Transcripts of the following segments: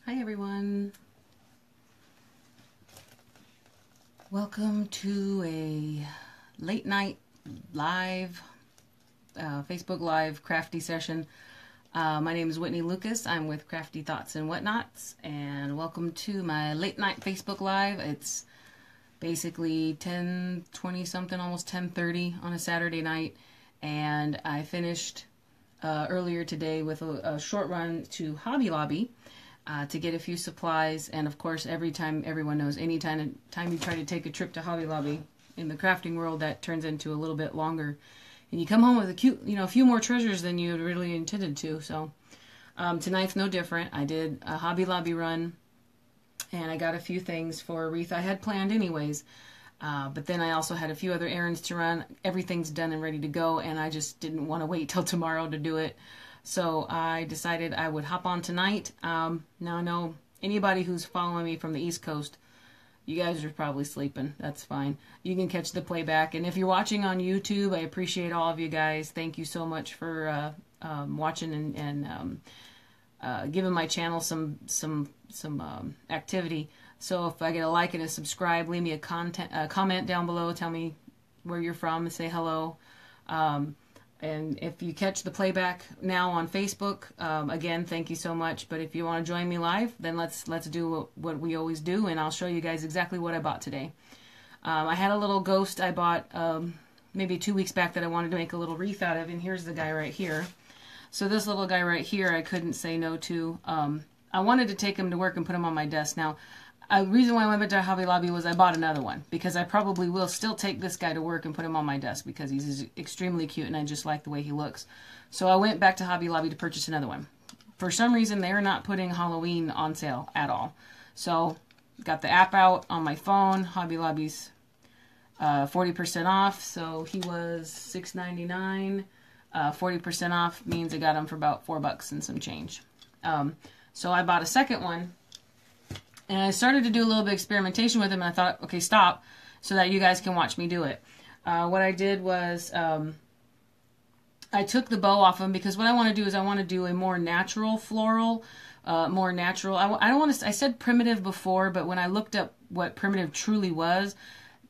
Hi everyone. Welcome to a late night live, Facebook Live crafty session. My name is Whitney Lucas. I'm with Crafty Thoughts and Whatnots, and welcome to my late night Facebook Live. It's basically 10:20 something, almost 10:30 on a Saturday night, and I finished earlier today with a short run to Hobby Lobby to get a few supplies. And of course, every time, everyone knows, anytime you try to take a trip to Hobby Lobby in the crafting world, that turns into a little bit longer, and you come home with a few more treasures than you really intended to. So tonight's no different. I did a Hobby Lobby run, and I got a few things for Wreath I had planned anyways. But then I also had a few other errands to run. Everything's done and ready to go, and I just didn't want to wait till tomorrow to do it. So I decided I would hop on tonight. Now I know anybody who's following me from the East Coast, you guys are probably sleeping. That's fine. You can catch the playback. And if you're watching on YouTube, I appreciate all of you guys. Thank you so much for watching and giving my channel some activity. So if I get a like and a subscribe, leave me a comment down below. Tell me where you're from and say hello. And if you catch the playback now on Facebook, again, thank you so much. But if you want to join me live, then let's do what we always do, and I'll show you guys exactly what I bought today. I had a little ghost I bought maybe 2 weeks back that I wanted to make a little wreath out of, and here's the guy right here. So this little guy right here, I couldn't say no to. I wanted to take him to work and put him on my desk. Now, the reason why I went to Hobby Lobby was I bought another one, because I probably will still take this guy to work and put him on my desk because he's extremely cute and I just like the way he looks. So I went back to Hobby Lobby to purchase another one. For some reason, they're not putting Halloween on sale at all. So got the app out on my phone. Hobby Lobby's 40% off. So he was $6.99. 40% off means I got him for about $4 and some change. So I bought a second one. And I started to do a little bit of experimentation with him, and I thought, okay, stop, so that you guys can watch me do it. What I did was I took the bow off him, because what I want to do is I want to do a more natural floral, more natural. I don't want to. I said primitive before, but when I looked up what primitive truly was,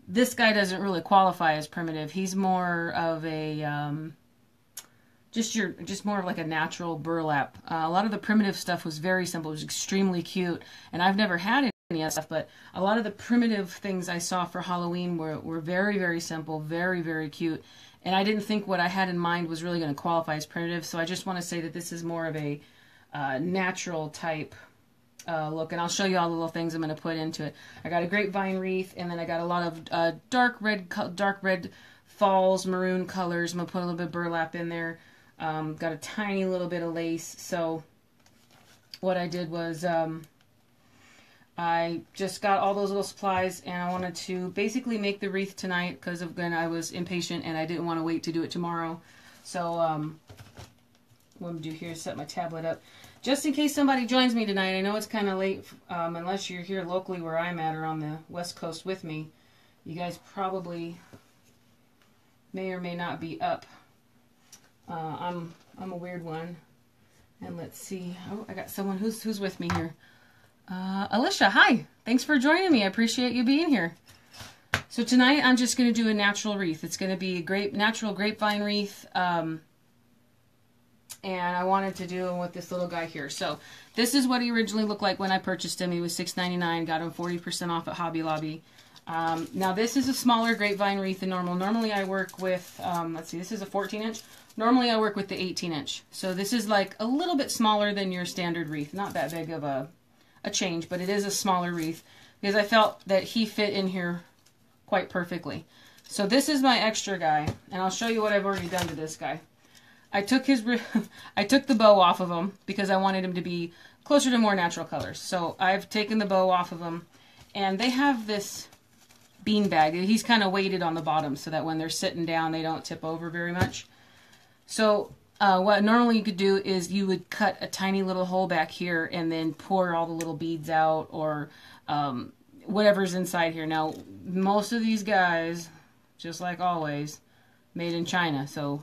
this guy doesn't really qualify as primitive. He's more of a just more of like a natural burlap. A lot of the primitive stuff was very simple. It was extremely cute, and I've never had any of that stuff, but a lot of the primitive things I saw for Halloween were very, very simple, very, very cute, and I didn't think what I had in mind was really going to qualify as primitive, so I just want to say that this is more of a natural type look, and I'll show you all the little things I'm going to put into it. I got a grapevine wreath, and then I got a lot of dark red falls, maroon colors. I'm going to put a little bit of burlap in there. Got a tiny little bit of lace. So what I did was I just got all those little supplies, and I wanted to basically make the wreath tonight because again I was impatient and I didn't want to wait to do it tomorrow. So what I'm going to do here is set my tablet up just in case somebody joins me tonight. I know it's kind of late, unless you're here locally where I'm at or on the West Coast with me. You guys probably may or may not be up. I'm a weird one, and let's see. Oh, I got someone who's with me here. Alicia, hi. Thanks for joining me. I appreciate you being here. So tonight I'm just going to do a natural wreath. It's going to be a natural grapevine wreath, and I wanted to do it with this little guy here. So this is what he originally looked like when I purchased him. He was $6.99. Got him 40% off at Hobby Lobby. Now this is a smaller grapevine wreath than normal. Normally I work with, let's see, this is a 14-inch. Normally I work with the 18-inch. So this is like a little bit smaller than your standard wreath. Not that big of a change, but it is a smaller wreath because I felt that he fit in here quite perfectly. So this is my extra guy, and I'll show you what I've already done to this guy. I took the bow off of him because I wanted him to be closer to more natural colors. So I've taken the bow off of him, and they have this bean bag. He's kind of weighted on the bottom so that when they're sitting down, they don't tip over very much. So what normally you could do is you would cut a tiny little hole back here and then pour all the little beads out, or whatever's inside here. Now, most of these guys, just like always, made in China. So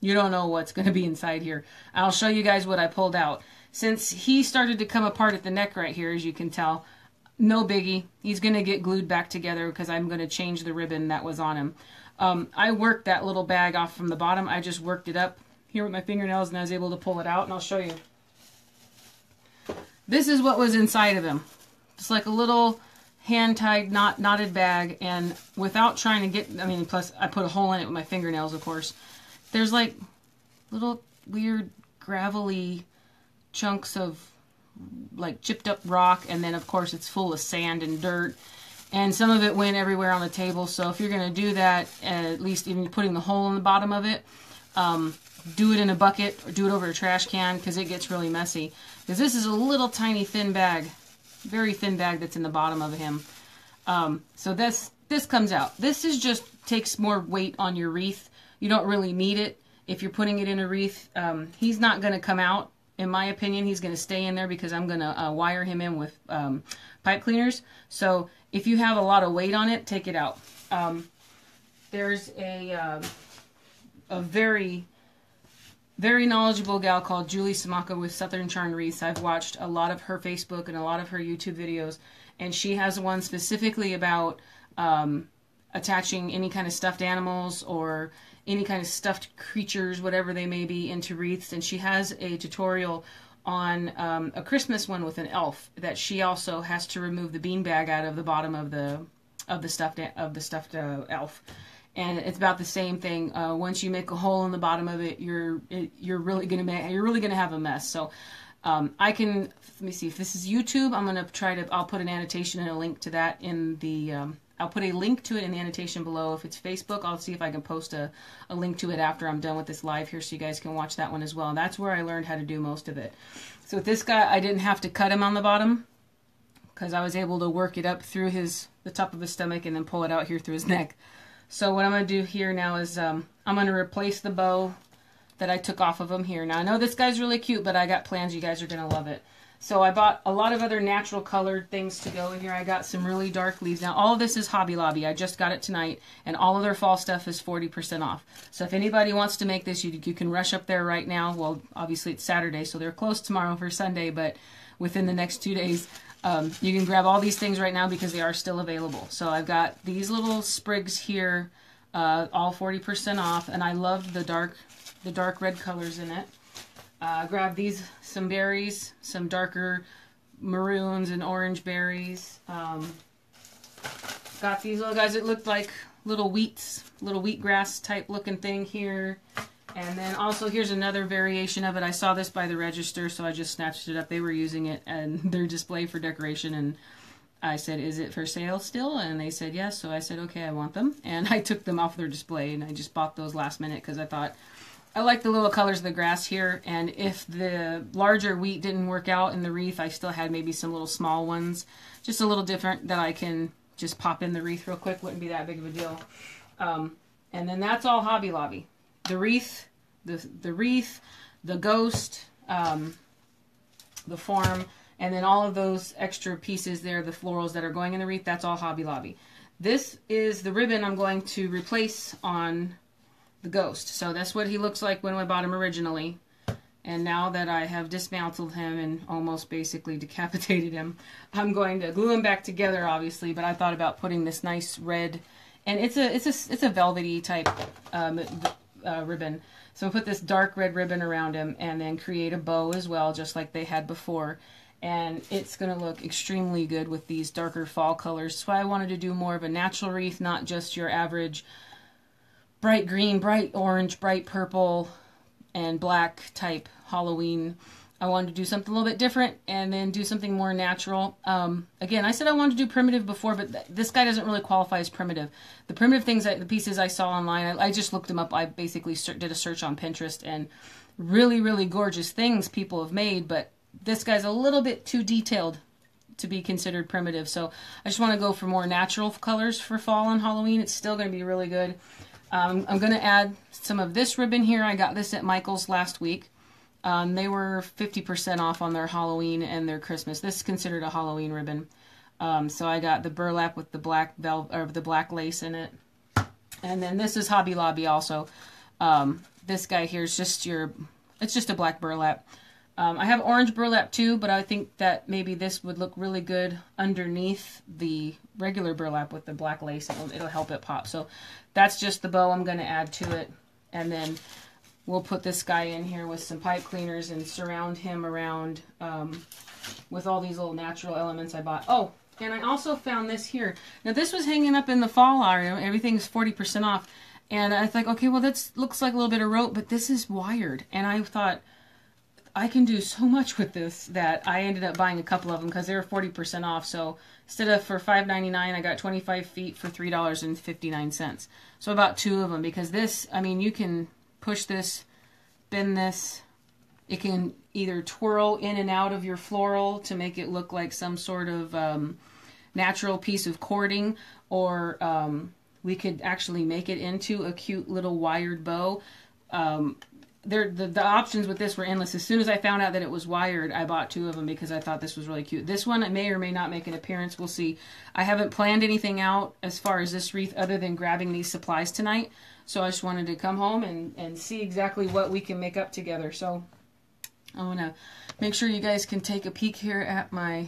You don't know what's going to be inside here. I'll show you guys what I pulled out. Since he started to come apart at the neck right here, as you can tell, no biggie. He's going to get glued back together because I'm going to change the ribbon that was on him. I worked that little bag off from the bottom. I just worked it up here with my fingernails, and I was able to pull it out, and I'll show you. This is what was inside of him. It's like a little hand-tied, knotted bag, and without trying to get, I mean, plus I put a hole in it with my fingernails, of course. There's like little weird gravelly chunks of like chipped up rock, and then of course it's full of sand and dirt, and some of it went everywhere on the table. So if you're going to do that, at least even putting the hole in the bottom of it, do it in a bucket or do it over a trash can, because it gets really messy. Because this is a little tiny thin bag, very thin bag that's in the bottom of him. So this comes out. This is just takes more weight on your wreath. You don't really need it if you're putting it in a wreath. He's not going to come out, in my opinion. He's going to stay in there because I'm going to wire him in with pipe cleaners. So if you have a lot of weight on it, take it out. There's a very knowledgeable gal called Julie Samaka with Southern Charmed Wreaths. I've watched a lot of her Facebook and a lot of her YouTube videos, and she has one specifically about attaching any kind of stuffed animals or any kind of stuffed creatures, whatever they may be, into wreaths. And she has a tutorial on a Christmas one with an elf that she also has to remove the beanbag out of the bottom of the stuffed elf. And it's about the same thing. Once you make a hole in the bottom of it, you're really gonna have a mess. So let me see if this is YouTube. I'll put an annotation and a link to that in the. I'll put a link to it in the annotation below. If it's Facebook, I'll see if I can post a link to it after I'm done with this live here, so you guys can watch that one as well. And that's where I learned how to do most of it. So with this guy, I didn't have to cut him on the bottom because I was able to work it up through the top of his stomach and then pull it out here through his neck. So what I'm going to do here now is I'm going to replace the bow that I took off of him here. Now I know this guy's really cute, but I got plans. You guys are going to love it. So I bought a lot of other natural colored things to go in here. I got some really dark leaves. Now all of this is Hobby Lobby. I just got it tonight, and all of their fall stuff is 40% off. So if anybody wants to make this, you can rush up there right now. Well, obviously it's Saturday, so they're closed tomorrow for Sunday, but within the next 2 days, you can grab all these things right now because they are still available. So I've got these little sprigs here, all 40% off, and I love the dark red colors in it. Grab some berries, some darker maroons and orange berries. Got these little guys that looked like little wheatgrass type looking thing here. And then also here's another variation of it. I saw this by the register, so I just snatched it up. They were using it and their display for decoration, and I said, is it for sale still? And they said yes, so I said, okay, I want them. And I took them off their display, and I just bought those last minute because I thought, I like the little colors of the grass here, and if the larger wheat didn't work out in the wreath, I still had maybe some little small ones, just a little different, that I can just pop in the wreath real quick. Wouldn't be that big of a deal. And then that's all Hobby Lobby. The wreath, the ghost, the form, and then all of those extra pieces there, the florals that are going in the wreath, that's all Hobby Lobby. This is the ribbon I'm going to replace on the ghost. So that's what he looks like when I bought him originally. And now that I have dismantled him and almost basically decapitated him, I'm going to glue him back together, obviously. But I thought about putting this nice red, and it's a velvety type ribbon. So I'll put this dark red ribbon around him and then create a bow as well, just like they had before. And it's going to look extremely good with these darker fall colors. So I wanted to do more of a natural wreath, not just your average bright green, bright orange, bright purple, and black type Halloween. I wanted to do something a little bit different and then do something more natural. Again, I said I wanted to do primitive before, but this guy doesn't really qualify as primitive. The primitive things, the pieces I saw online, I just looked them up. I basically did a search on Pinterest, and really, really gorgeous things people have made, but this guy's a little bit too detailed to be considered primitive. So I just want to go for more natural colors for fall and Halloween. It's still going to be really good. I'm going to add some of this ribbon here. I got this at Michael's last week. They were 50% off on their Halloween and their Christmas. This is considered a Halloween ribbon. So I got the burlap with the black velvet, or the black lace in it. And then this is Hobby Lobby also. this guy here is just it's just a black burlap. I have orange burlap too, but I think that maybe this would look really good underneath the regular burlap with the black lace. It'll help it pop. So that's just the bow I'm going to add to it. And then we'll put this guy in here with some pipe cleaners and surround him around with all these little natural elements I bought. Oh, and I also found this here. Now this was hanging up in the fall area. Everything's 40% off. And I thought, okay, well, that looks like a little bit of rope, but this is wired. And I thought, I can do so much with this that I ended up buying a couple of them because they were 40% off. So instead of for $5.99, I got 25 feet for $3.59. So I bought 2 of them because this, I mean, you can push this, bend this. It can either twirl in and out of your floral to make it look like some sort of natural piece of cording, or we could actually make it into a cute little wired bow. The options with this were endless. As soon as I found out that it was wired, I bought 2 of them because I thought this was really cute. This one may or may not make an appearance. We'll see. I haven't planned anything out as far as this wreath other than grabbing these supplies tonight. So I just wanted to come home and see exactly what we can make up together. So I want to make sure you guys can take a peek here at my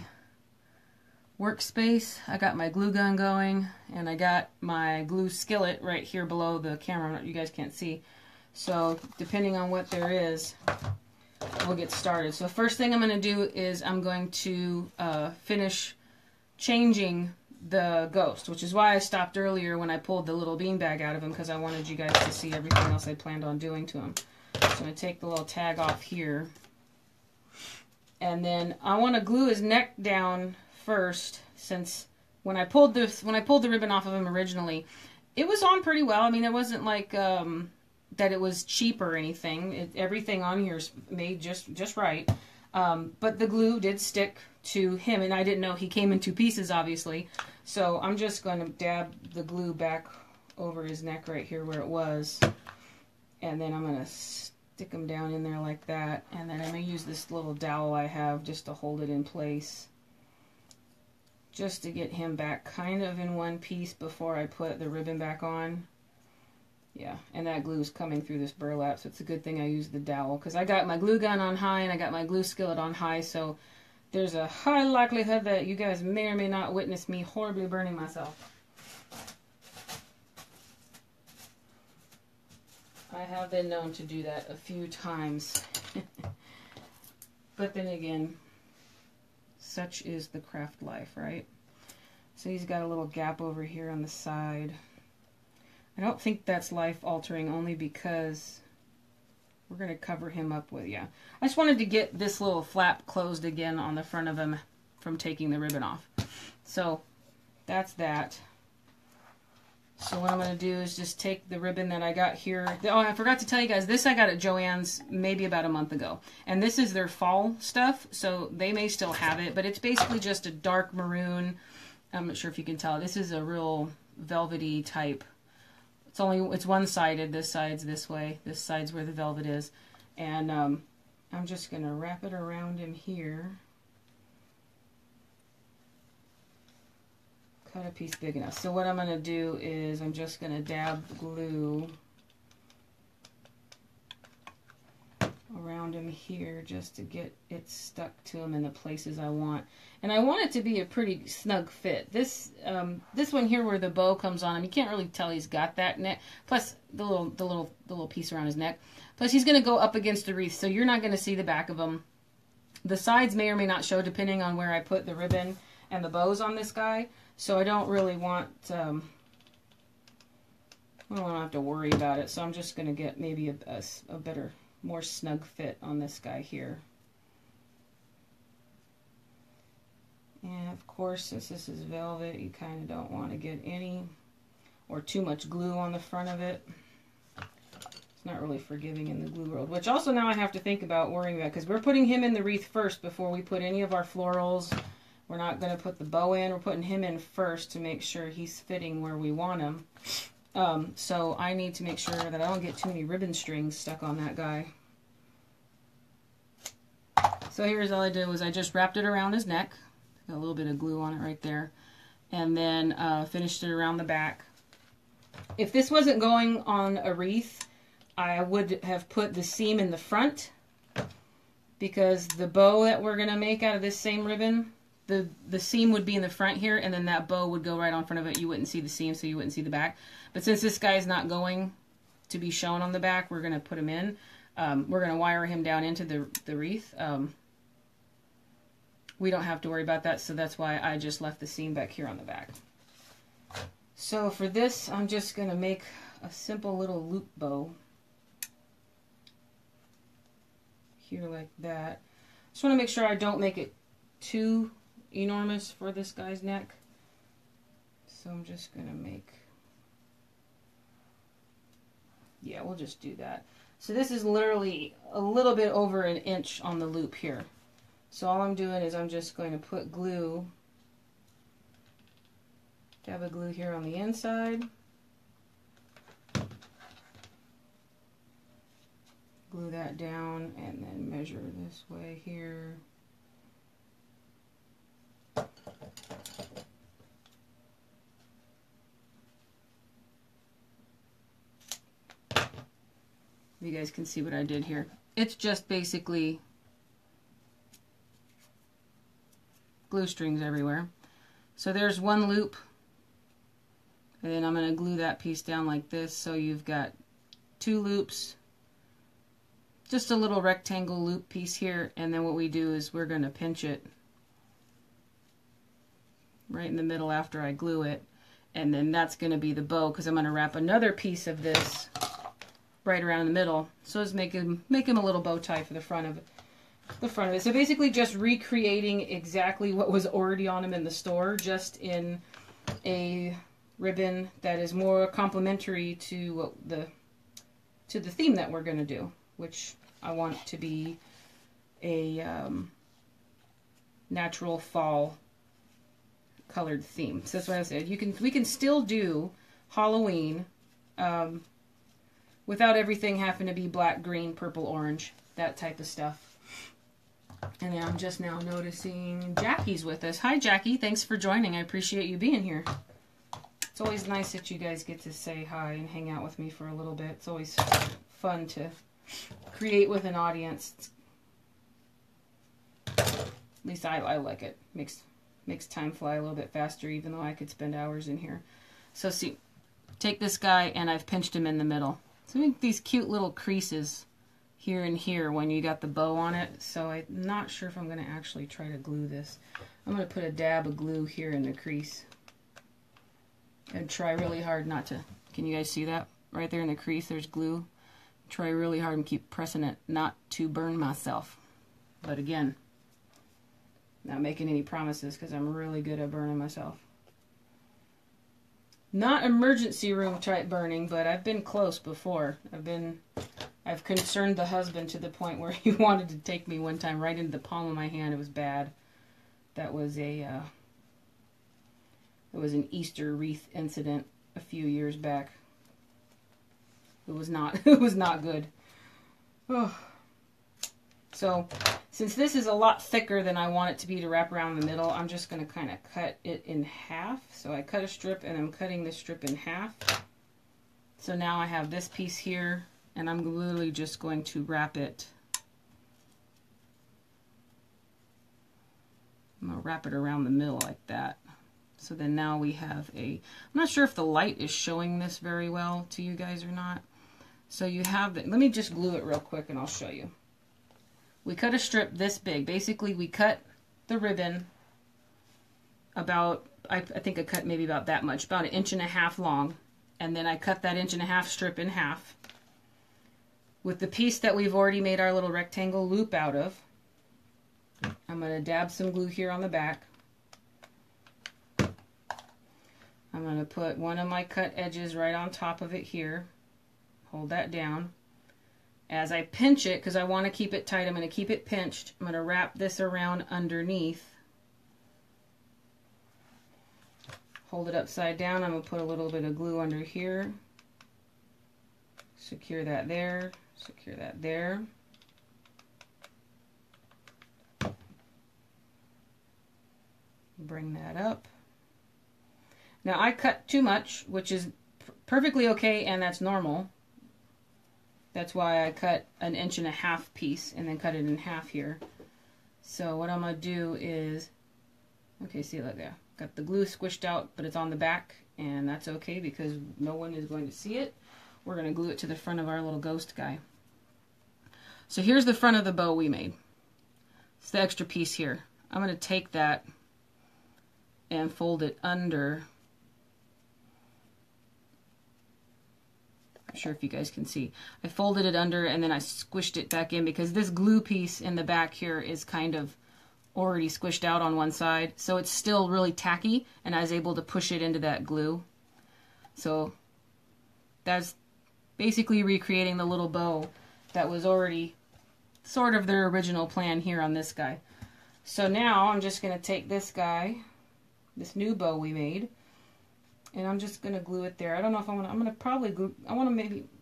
workspace. I got my glue gun going, and I got my glue skillet right here below the camera. You guys can't see. So depending on what there is, we'll get started. So first thing I'm going to do is I'm going to finish changing the ghost, which is why I stopped earlier when I pulled the little beanbag out of him, because I wanted you guys to see everything else I planned on doing to him. So I'm going to take the little tag off here. And then I want to glue his neck down first, since when I pulled the ribbon off of him originally, it was on pretty well. I mean, it wasn't like that it was cheap or anything. Everything on here is made just right. But the glue did stick to him, and I didn't know he came in 2 pieces, obviously. So I'm just going to dab the glue back over his neck right here where it was. And then I'm going to stick him down in there like that. And then I'm going to use this little dowel I have just to hold it in place, just to get him back kind of in one piece before I put the ribbon back on. Yeah, and that glue is coming through this burlap, so it's a good thing I used the dowel, because I got my glue gun on high and I got my glue skillet on high, so there's a high likelihood that you guys may or may not witness me horribly burning myself. I have been known to do that a few times. But then again, such is the craft life, right? So he's got a little gap over here on the side. I don't think that's life-altering, only because we're going to cover him up with, yeah. I just wanted to get this little flap closed again on the front of him from taking the ribbon off. So that's that. So what I'm going to do is just take the ribbon that I got here. Oh, I forgot to tell you guys, this I got at Joann's maybe about a month ago. And this is their fall stuff, so they may still have it, but it's basically just a dark maroon. I'm not sure if you can tell. This is a real velvety type. It's one-sided. This side's this way. This side's where the velvet is. And I'm just going to wrap it around him here. Cut a piece big enough. So what I'm going to do is I'm just going to dab glue around him here just to get it stuck to him in the places I want. And I want it to be a pretty snug fit. This one here where the bow comes on him, you can't really tell he's got that neck. Plus the little piece around his neck. Plus he's going to go up against the wreath, so you're not going to see the back of him. The sides may or may not show depending on where I put the ribbon and the bows on this guy. So I don't really want, I don't have to worry about it. So I'm just going to get maybe a better, more snug fit on this guy here. And of course, since this is velvet, you kind of don't want to get any or too much glue on the front of it. It's not really forgiving in the glue world, which also now I have to think about worrying about, because we're putting him in the wreath first before we put any of our florals. We're not going to put the bow in. We're putting him in first to make sure he's fitting where we want him. So I need to make sure that I don't get too many ribbon strings stuck on that guy. So here's all I did was I just wrapped it around his neck. Got a little bit of glue on it right there. And then finished it around the back. If this wasn't going on a wreath, I would have put the seam in the front, because the bow that we're going to make out of this same ribbon, the seam would be in the front here, and then that bow would go right on front of it. You wouldn't see the seam, so you wouldn't see the back. But since this guy is not going to be shown on the back, we're going to put him in. We're going to wire him down into the wreath. We don't have to worry about that, so that's why I just left the seam back here on the back. So for this, I'm just going to make a simple little loop bow here like that. Just want to make sure I don't make it too enormous for this guy's neck. So I'm just going to make, yeah, we'll just do that. So this is literally a little bit over an inch on the loop here. So all I'm doing is I'm just going to put glue, dab of glue here on the inside. Glue that down and then measure this way here. You guys can see what I did here. It's just basically glue strings everywhere. So there's one loop, and then I'm going to glue that piece down like this, so you've got two loops, just a little rectangle loop piece here, and then what we do is we're going to pinch it right in the middle after I glue it, and then that's going to be the bow, because I'm going to wrap another piece of this right around the middle. So let's make him a little bow tie for the front of it. So basically just recreating exactly what was already on him in the store, just in a ribbon that is more complementary to the theme that we're going to do, which I want to be a natural fall colored theme. So that's what I said. We can still do Halloween without everything having to be black, green, purple, orange, that type of stuff. And then I'm just now noticing Jackie's with us. Hi, Jackie. Thanks for joining. I appreciate you being here. It's always nice that you guys get to say hi and hang out with me for a little bit. It's always fun to create with an audience. At least I like it. Makes time fly a little bit faster, even though I could spend hours in here. So see, take this guy, and I've pinched him in the middle. So make these cute little creases here and here when you got the bow on it. So I'm not sure if I'm going to actually try to glue this. I'm going to put a dab of glue here in the crease and try really hard not to. Can you guys see that? Right there in the crease, there's glue. Try really hard and keep pressing it not to burn myself. But again, not making any promises because I'm really good at burning myself. Not emergency room type burning, but I've been close before. I've concerned the husband to the point where he wanted to take me one time right into the palm of my hand. It was bad. That was it was an Easter wreath incident a few years back. It was not good. Oh. So, since this is a lot thicker than I want it to be to wrap around the middle, I'm just going to kind of cut it in half. So I cut a strip, and I'm cutting this strip in half. So now I have this piece here, and I'm literally just going to wrap it. I'm going to wrap it around the middle like that. So then now we have I'm not sure if the light is showing this very well to you guys or not. So you have let me just glue it real quick and I'll show you. We cut a strip this big. Basically, we cut the ribbon about, I think I cut maybe about that much, about 1.5 inches long. And then I cut that 1.5 inch strip in half. With the piece that we've already made our little rectangle loop out of, I'm going to dab some glue here on the back. I'm going to put one of my cut edges right on top of it here. Hold that down. As I pinch it, because I want to keep it tight, I'm going to keep it pinched. I'm going to wrap this around underneath. Hold it upside down. I'm going to put a little bit of glue under here. Secure that there. Secure that there. Bring that up. Now I cut too much, which is perfectly okay, and that's normal. That's why I cut an 1.5" piece and then cut it in half here. So what I'm going to do is, okay, see, look there. Got the glue squished out, but it's on the back, and that's okay because no one is going to see it. We're going to glue it to the front of our little ghost guy. So here's the front of the bow we made. It's the extra piece here. I'm going to take that and fold it under. I'm sure if you guys can see. I folded it under and then I squished it back in because this glue piece in the back here is kind of already squished out on one side. So it's still really tacky, and I was able to push it into that glue. So that's basically recreating the little bow that was already sort of their original plan here on this guy. So now I'm just going to take this guy, this new bow we made, and I'm just going to glue it there. I don't know if I'm going to probably glue, I'm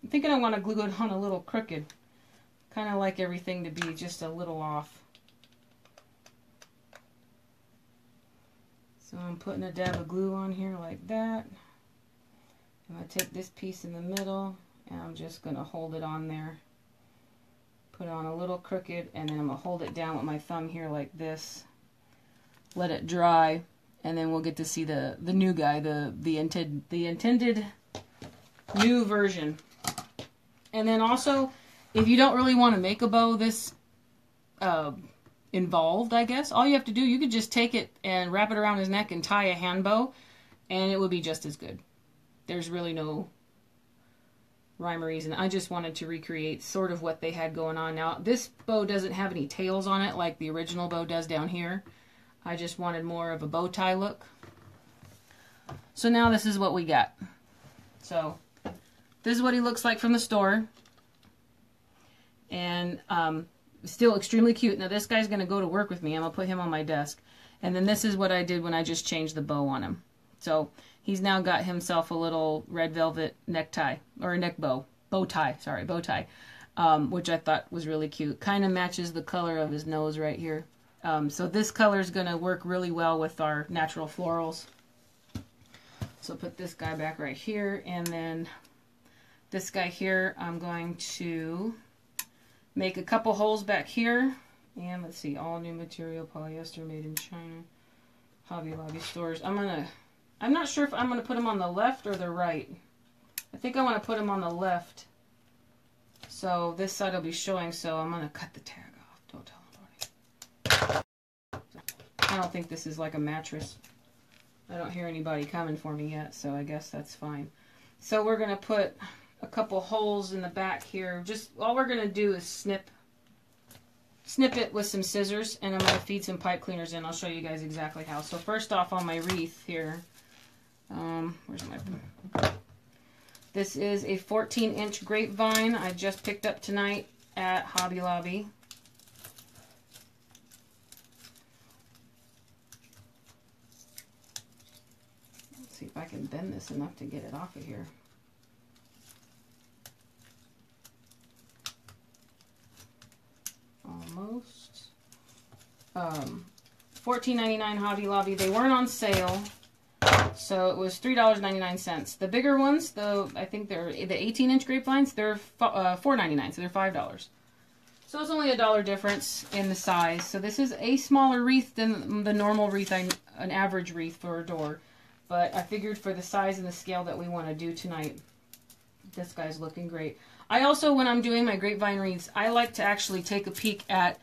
thinking I want to glue it on a little crooked. Kind of like everything to be just a little off. So I'm putting a dab of glue on here like that. I'm going to take this piece in the middle, and I'm just going to hold it on there. Put it on a little crooked, and then I'm going to hold it down with my thumb here like this. Let it dry, and then we'll get to see the new guy, the intended new version. And then also, if you don't really want to make a bow this involved, I guess, all you have to do, you could just take it and wrap it around his neck and tie a hand bow, and it would be just as good. There's really no rhyme or reason. I just wanted to recreate sort of what they had going on. Now, this bow doesn't have any tails on it like the original bow does down here. I just wanted more of a bow tie look. So now this is what we got. So this is what he looks like from the store. And still extremely cute. Now this guy's going to go to work with me. I'm going to put him on my desk. And then this is what I did when I just changed the bow on him. So he's now got himself a little red velvet necktie, or a neck bow. Bow tie, which I thought was really cute. Kind of matches the color of his nose right here. So this color is going to work really well with our natural florals. So put this guy back right here, and then this guy here, I'm going to make a couple holes back here. And let's see, all new material, polyester, made in China, Hobby Lobby stores. I'm not sure if I'm going to put them on the left or the right. I think I want to put them on the left. So this side will be showing, so I'm going to cut the tag off. Don't tell anybody. I don't think this is like a mattress. I don't hear anybody coming for me yet, so I guess that's fine. So we're going to put a couple holes in the back here. Just all we're going to do is snip it with some scissors, and I'm going to feed some pipe cleaners in. I'll show you guys exactly how. So first off, on my wreath here, where's my... This is a 14-inch grapevine I just picked up tonight at Hobby Lobby. Let's see if I can bend this enough to get it off of here. Almost. $14.99 Hobby Lobby. They weren't on sale, so it was $3.99. The bigger ones, though, I think they're the 18-inch grapevines. They're $4.99, so they're $5. So it's only $1 difference in the size. So this is a smaller wreath than the normal wreath, an average wreath for a door. But I figured for the size and the scale that we want to do tonight, this guy's looking great. I also, when I'm doing my grapevine wreaths, I like to actually take a peek at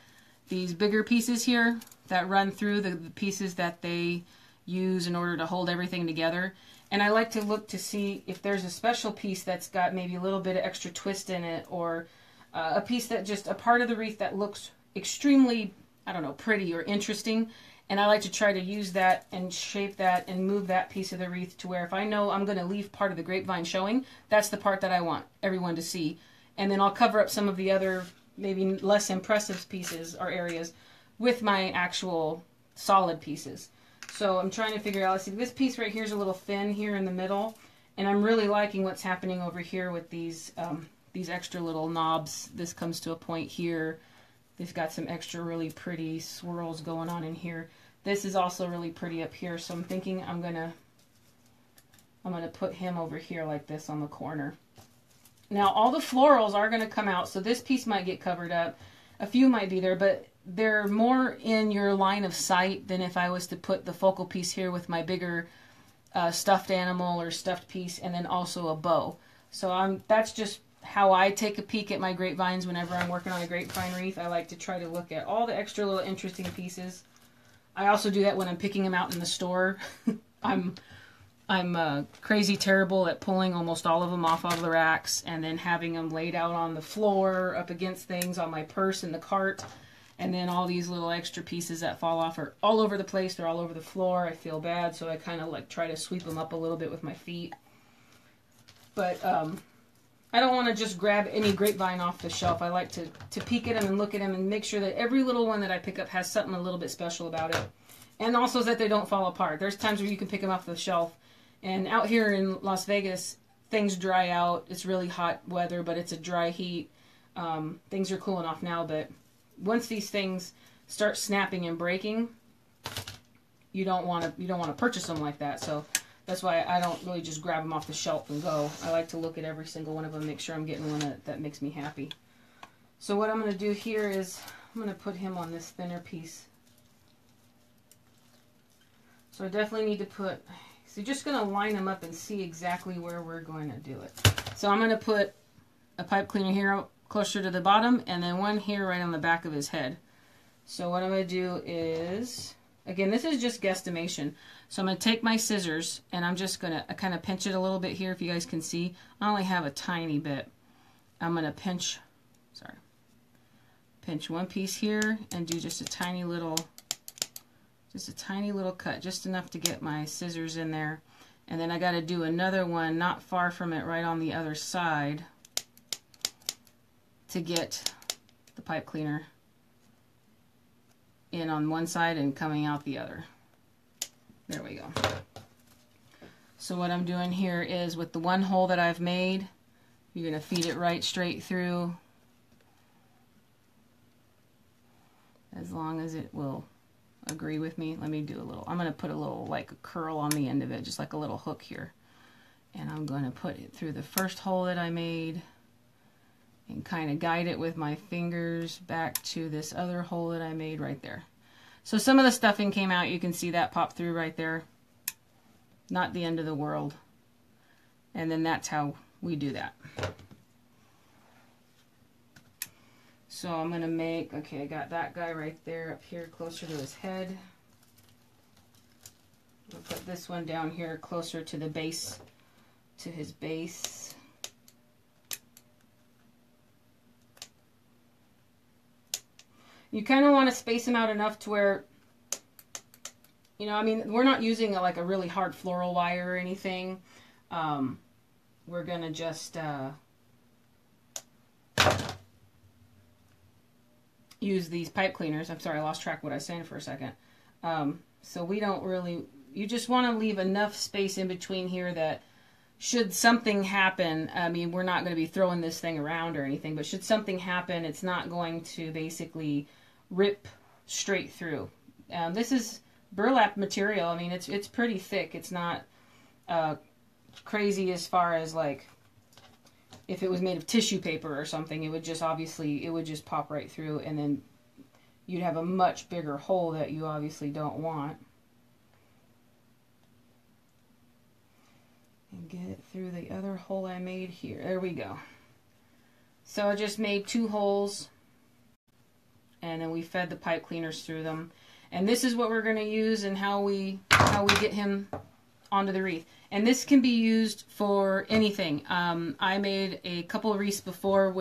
these bigger pieces here that run through the pieces that they use in order to hold everything together. And I like to look to see if there's a special piece that's got maybe a little bit of extra twist in it, or a piece that just, a part of the wreath that looks extremely, I don't know, pretty or interesting. And I like to try to use that and shape that and move that piece of the wreath to where if I know I'm going to leave part of the grapevine showing, that's the part that I want everyone to see. And then I'll cover up some of the other maybe less impressive pieces or areas with my actual solid pieces. So I'm trying to figure out, let's see, this piece right here is a little thin here in the middle, and I'm really liking what's happening over here with these extra little knobs. This comes to a point here. They've got some extra really pretty swirls going on in here. This is also really pretty up here, so I'm thinking I'm gonna put him over here like this on the corner. Now all the florals are going to come out, so this piece might get covered up. A few might be there, but they're more in your line of sight than if I was to put the focal piece here with my bigger stuffed animal or stuffed piece, and then also a bow. So that's just how I take a peek at my grapevines whenever I'm working on a grapevine wreath. I like to try to look at all the extra little interesting pieces. I also do that when I'm picking them out in the store. I'm crazy terrible at pulling almost all of them off of the racks and then having them laid out on the floor up against things on my purse in the cart. And then all these little extra pieces that fall off are all over the place. They're all over the floor. I feel bad, so I kind of like try to sweep them up a little bit with my feet. But I don't want to just grab any grapevine off the shelf. I like to peek at them and look at them and make sure that every little one that I pick up has something a little bit special about it. And also that they don't fall apart. There's times where you can pick them off the shelf. And out here in Las Vegas, things dry out. It's really hot weather, but it's a dry heat. Things are cooling off now, but once these things start snapping and breaking, you don't want to purchase them like that. So that's why I don't really just grab them off the shelf and go. I like to look at every single one of them, make sure I'm getting one that makes me happy. So what I'm going to do here is I'm going to put him on this thinner piece. So I definitely need to put, so just going to line them up and see exactly where we're going to do it. So I'm going to put a pipe cleaner here closer to the bottom, and then one here right on the back of his head. So what I'm going to do is, again, this is just guesstimation. So I'm going to take my scissors, and I'm just going to kind of pinch it a little bit here, if you guys can see. I only have a tiny bit. I'm going to pinch one piece here and do just a tiny little cut, just enough to get my scissors in there. And then I got to do another one not far from it, right on the other side, to get the pipe cleaner in on one side and coming out the other. There we go. So what I'm doing here is, with the one hole that I've made, you're going to feed it right straight through, as long as it will agree with me. Let me do a little, I'm going to put a little like a curl on the end of it, just like a little hook here. And I'm going to put it through the first hole that I made and kind of guide it with my fingers back to this other hole that I made right there. So some of the stuffing came out. You can see that pop through right there. Not the end of the world. And then that's how we do that. So I'm going to make, okay, I got that guy right there up here closer to his head. I'll put this one down here closer to the base, to his base. You kind of want to space them out enough to where, you know, I mean, we're not using like a really hard floral wire or anything. We're going to just use these pipe cleaners. I'm sorry, I lost track of what I was saying for a second. So we don't really, you just want to leave enough space in between here that should something happen, I mean, we're not going to be throwing this thing around or anything, but should something happen, it's not going to basically rip straight through. This is burlap material. I mean, it's pretty thick. It's not crazy as far as like if it was made of tissue paper or something. It would just obviously, it would just pop right through, and then you'd have a much bigger hole that you obviously don't want. And get it through the other hole I made here. There we go. So I just made 2 holes, and then we fed the pipe cleaners through them. And this is what we're going to use and how we get him onto the wreath. And this can be used for anything. I made a couple of wreaths before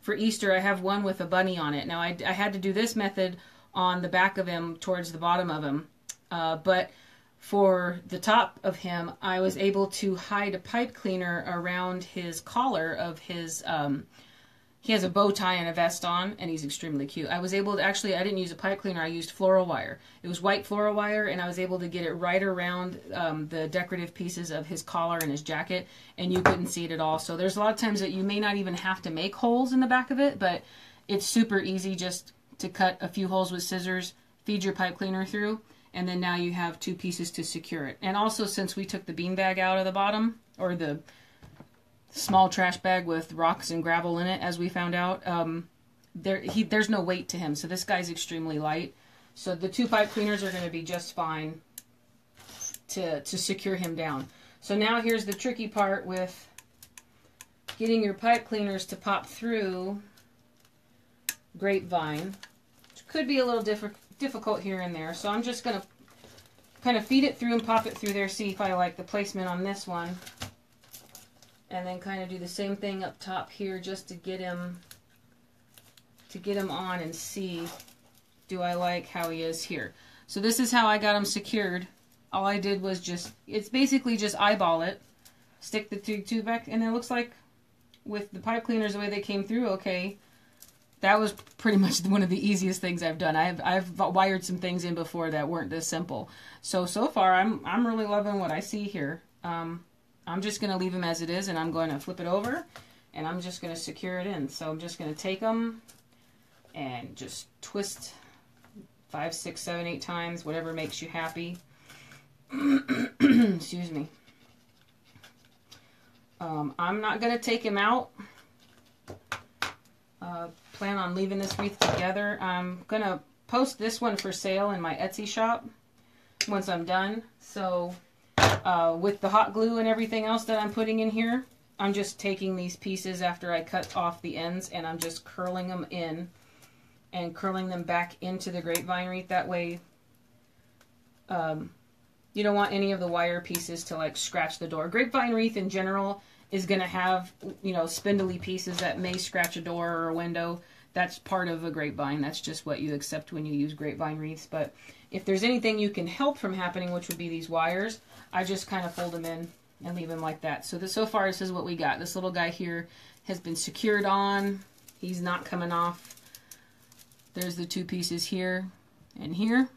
for Easter. I have one with a bunny on it. Now I had to do this method on the back of him towards the bottom of him, but for the top of him, I was able to hide a pipe cleaner around his collar of his, he has a bow tie and a vest on, and he's extremely cute. I was able to, actually, I didn't use a pipe cleaner, I used floral wire. It was white floral wire, and I was able to get it right around the decorative pieces of his collar and his jacket, and you couldn't see it at all. So there's a lot of times that you may not even have to make holes in the back of it, but it's super easy just to cut a few holes with scissors, feed your pipe cleaner through, and then now you have 2 pieces to secure it. And also, since we took the beanbag out of the bottom, or the small trash bag with rocks and gravel in it, as we found out. There's no weight to him, so this guy's extremely light. So the 2 pipe cleaners are going to be just fine to secure him down. So now here's the tricky part with getting your pipe cleaners to pop through Grapevine, which could be a little difficult here and there. So I'm just going to kind of feed it through and pop it through there, see if I like the placement on this one. And then kind of do the same thing up top here just to get him on and see, do I like how he is here. So this is how I got him secured. All I did was it's basically just eyeball it, stick the tube back, and it looks like with the pipe cleaners the way they came through, okay, that was pretty much one of the easiest things I've done. I've wired some things in before that weren't this simple. So far I'm really loving what I see here. I'm just going to leave him as it is, and I'm going to flip it over, and I'm just going to secure it in. So I'm just going to take them and just twist 5, 6, 7, 8 times, whatever makes you happy. Excuse me. I'm not going to take him out. Plan on leaving this wreath together. I'm going to post this one for sale in my Etsy shop once I'm done. So with the hot glue and everything else that I'm putting in here, I'm just taking these pieces after I cut off the ends, and I'm just curling them in and curling them back into the grapevine wreath. That way you don't want any of the wire pieces to like scratch the door. Grapevine wreath in general is going to have, you know, spindly pieces that may scratch a door or a window. That's part of a grapevine. That's just what you accept when you use grapevine wreaths. But if there's anything you can help from happening, which would be these wires, I just kind of fold them in and leave them like that. So far this is what we got. This little guy here has been secured on. He's not coming off. There's the 2 pieces here and here.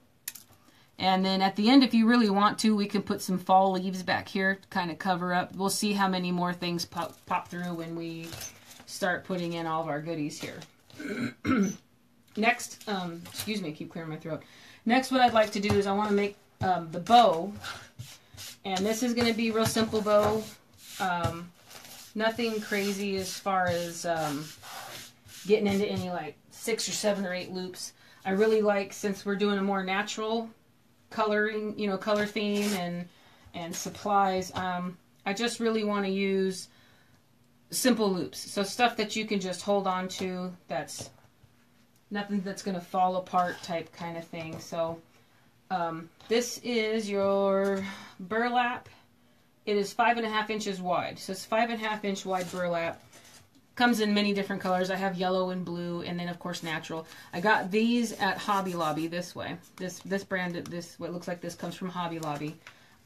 And then at the end, if you really want to, we can put some fall leaves back here to kind of cover up. We'll see how many more things pop through when we start putting in all of our goodies here. Next, excuse me, I keep clearing my throat. Next, what I'd like to do is I want to make the bow. And this is going to be a real simple bow. Nothing crazy as far as getting into any like 6 or 7 or 8 loops. I really like, since we're doing a more natural coloring, you know, color theme and supplies, I just really want to use simple loops. So stuff that you can just hold on to, that's nothing that's going to fall apart type kind of thing. So this is your burlap. It is 5.5 inches wide. So it's 5.5 inch wide burlap. Comes in many different colors. I have yellow and blue, and then of course natural. I got these at Hobby Lobby this way. This brand, what looks like this comes from Hobby Lobby.